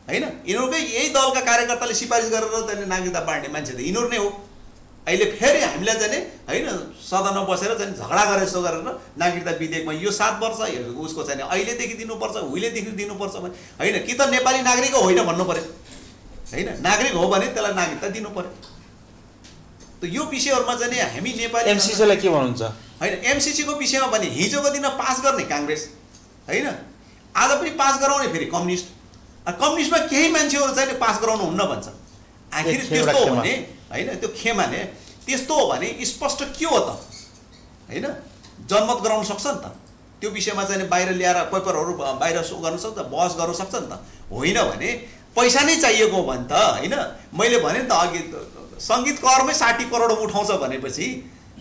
[SPEAKER 1] होइन। यिनीहरूकै यही दलका कार्यकर्ताले सिफारिस गरेर चाहिँ नागरिकता बाँड्ने मान्छे त यिनीहरू नै हो। अहिले फेरि हामीलाई चाहिँ होइन सदनमा बसेर चाहिँ झगडा गरे जस्तो गरेर नागरिकता विधेयकमा यो 7 वर्ष उसको चाहिँ अहिलेदेखि दिनुपर्छ, उहिलेदेखि दिनुपर्छ भने होइन। कि त नेपाली नागरिक होइन भन्नु पऱ्यो होइन। नागरिक हो भने त्यसलाई नागरिकता दिनु पऱ्यो। त यो विषयहरूमा चाहिँ हामी नेपाली एमसिसीलाई के भन्नुहुन्छ
[SPEAKER 2] होइन। एमसिसीको विषयमा भने हिजोको दिन पास गर्ने काङ्ग्रेस होइन, आज पनि पास गराउने फेरि कम्युनिस्ट। कम्युनिस्टमा केही मान्छेहरू चाहिँ पास गराउनु हुन्न भन्छ। आखिर त्यस्तो हो भने होइन, त्यो खेमा ने त्यस्तो हो भने स्पष्ट के हो त होइन। जनमत गराउन सक्छ नि त, त्यो विषयमा चाहिँ बाहिर ल्याएर पेपरहरू बाहिर सो गर्न सक्छ, बहस गर्न सक्छ नि त। होइन भने पैसा नै चाहिएको हो भने त होइन। मैले भने नि त अघि सङ्गीत करमै 60 करोड उठाउँछ भनेपछि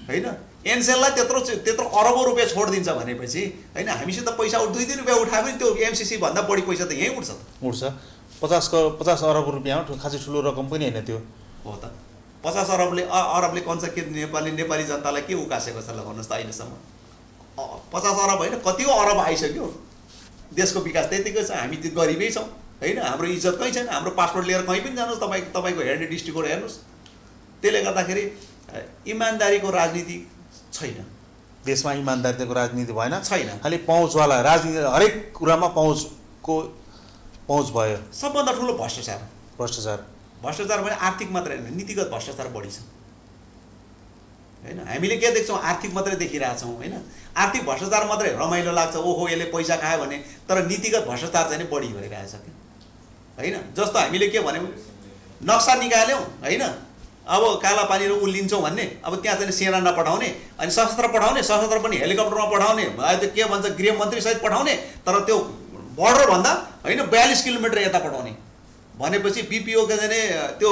[SPEAKER 2] होइन, एनसेललाई त्यत्रो अरबौँ रुपियाँ छोडिदिन्छ भनेपछि होइन, हामीसित पैसा 2 रुपियाँ उठायो भने त्यो एमसिसी भन्दा बढी पैसा त यहीँ उठ्छ।
[SPEAKER 1] 50 अरब रुपियाँ खासै ठुलो रकम पनि होइन त्यो
[SPEAKER 2] हो त। 50 अरबले कन्छ के नेपाली जनतालाई के उकासेको छ ल भन्नुहोस् त? अहिलेसम्म 50 अरब होइन, कति अरब आइसक्यो। देशको विकास त्यतिकै छ, हामी त्यो गरिबै छौँ होइन। हाम्रो इज्जत कहीँ छैन। हाम्रो पासपोर्ट लिएर कहीँ पनि जानुहोस्, तपाईँको हेर्ने डिस्ट्रिक्टबाट हेर्नुहोस्। त्यसले गर्दाखेरि इमान्दारीको राजनीति छैन
[SPEAKER 1] देशमा। इमान्दारीको राजनीति भएन,
[SPEAKER 2] छैन।
[SPEAKER 1] खालि पहुँचवाला राजनीति, हरेक कुरामा पहुँच भयो।
[SPEAKER 2] सबभन्दा ठुलो भ्रष्टाचार भने आर्थिक मात्रै होइन, नीतिगत भ्रष्टाचार बढी छ होइन। हामीले के देख्छौँ? आर्थिक मात्रै देखिरहेछौँ होइन। आर्थिक भ्रष्टाचार मात्रै रमाइलो लाग्छ, ओहो यसले पैसा खायो भने, तर नीतिगत भ्रष्टाचार चाहिँ बढी भइरहेछ कि होइन। जस्तो हामीले के भन्यौँ, नक्सा निकाल्यौँ होइन, अब कालापानी उल्लिन्छौँ भन्ने, अब त्यहाँ चाहिँ सेना नपठाउने, अनि सशस्त्र पठाउने, सशस्त्र पनि हेलिकप्टरमा पठाउने, त्यो के भन्छ गृहमन्त्रीसहित पठाउने, तर त्यो बोर्डरभन्दा होइन 42 किलोमिटर यता पठाउने भनेपछि बिपिओको चाहिँ त्यो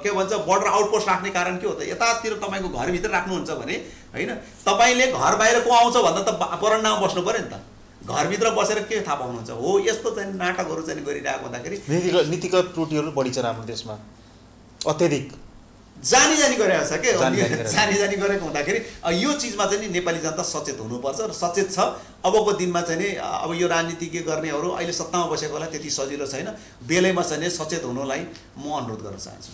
[SPEAKER 2] के भन्छ बोर्डर आउटपोस्ट राख्ने कारण के हो त? यतातिर तपाईँको घरभित्र राख्नुहुन्छ भने होइन, तपाईँले घर बाहिर को आउँछ भन्दा त बरन्डामा बस्नु पऱ्यो नि त। घरभित्र बसेर के थाहा पाउनुहुन्छ? हो यस्तो चाहिँ नाटकहरू चाहिँ गरिरहेको हुँदाखेरि
[SPEAKER 1] नीतिगत त्रुटिहरू बढी छ हाम्रो देशमा, अत्यधिक
[SPEAKER 2] जानी गरेको छ के जानी गरेको हुँदाखेरि यो चिजमा चाहिँ नेपाली जनता सचेत हुनुपर्छ र सचेत छ। अबको दिनमा चाहिँ नि अब यो राजनीति के गर्नेहरू अहिले सत्तामा बसेकोलाई त्यति सजिलो छैन। बेलैमा चाहिँ सचेत हुनलाई म अनुरोध गर्न चाहन्छु।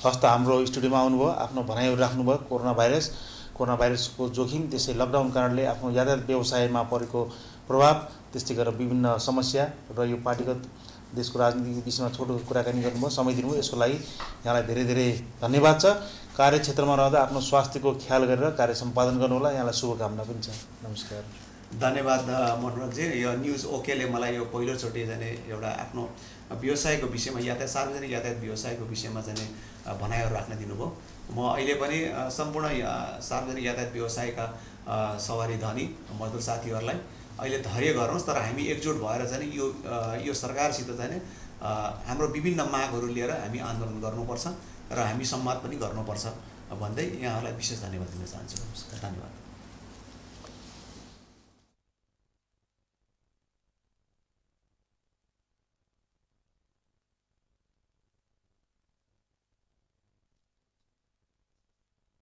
[SPEAKER 1] हस् त, हाम्रो स्टुडियोमा आउनुभयो, आफ्नो भनाइहरू राख्नुभयो। कोरोना भाइरसको जोखिम, त्यसै लकडाउन कारणले आफ्नो यातायात व्यवसायमा परेको प्रभाव, त्यस्तै गरेर विभिन्न समस्या र यो पार्टीगत देशको राजनीतिको विषयमा छोटो कुराकानी गर्नुभयो, समय दिनुभयो। यसको लागि यहाँलाई धेरै धेरै धन्यवाद छ। कार्यक्षेत्रमा रहँदा आफ्नो स्वास्थ्यको ख्याल गरेर कार्य सम्पादन गर्नुहोला। यहाँलाई शुभकामना पनि छ। नमस्कार।
[SPEAKER 2] धन्यवाद मनोरञ्जी। यो न्युज ओकेले मलाई यो पहिलोचोटि चाहिँ एउटा आफ्नो व्यवसायको विषयमा, सार्वजनिक यातायात व्यवसायको विषयमा चाहिँ भनाइहरू राख्न दिनुभयो। म अहिले पनि सम्पूर्ण सार्वजनिक यातायात व्यवसायका सवारी धनी मजदुर साथीहरूलाई अहिले धैर्य गरौँस्, तर हामी एकजुट भएर चाहिँ यो सरकारसित चाहिँ हाम्रो विभिन्न मागहरू लिएर हामी आन्दोलन गर्नुपर्छ र हामी संवाद पनि गर्नुपर्छ भन्दै यहाँहरूलाई विशेष धन्यवाद दिन चाहन्छु। धन्यवाद।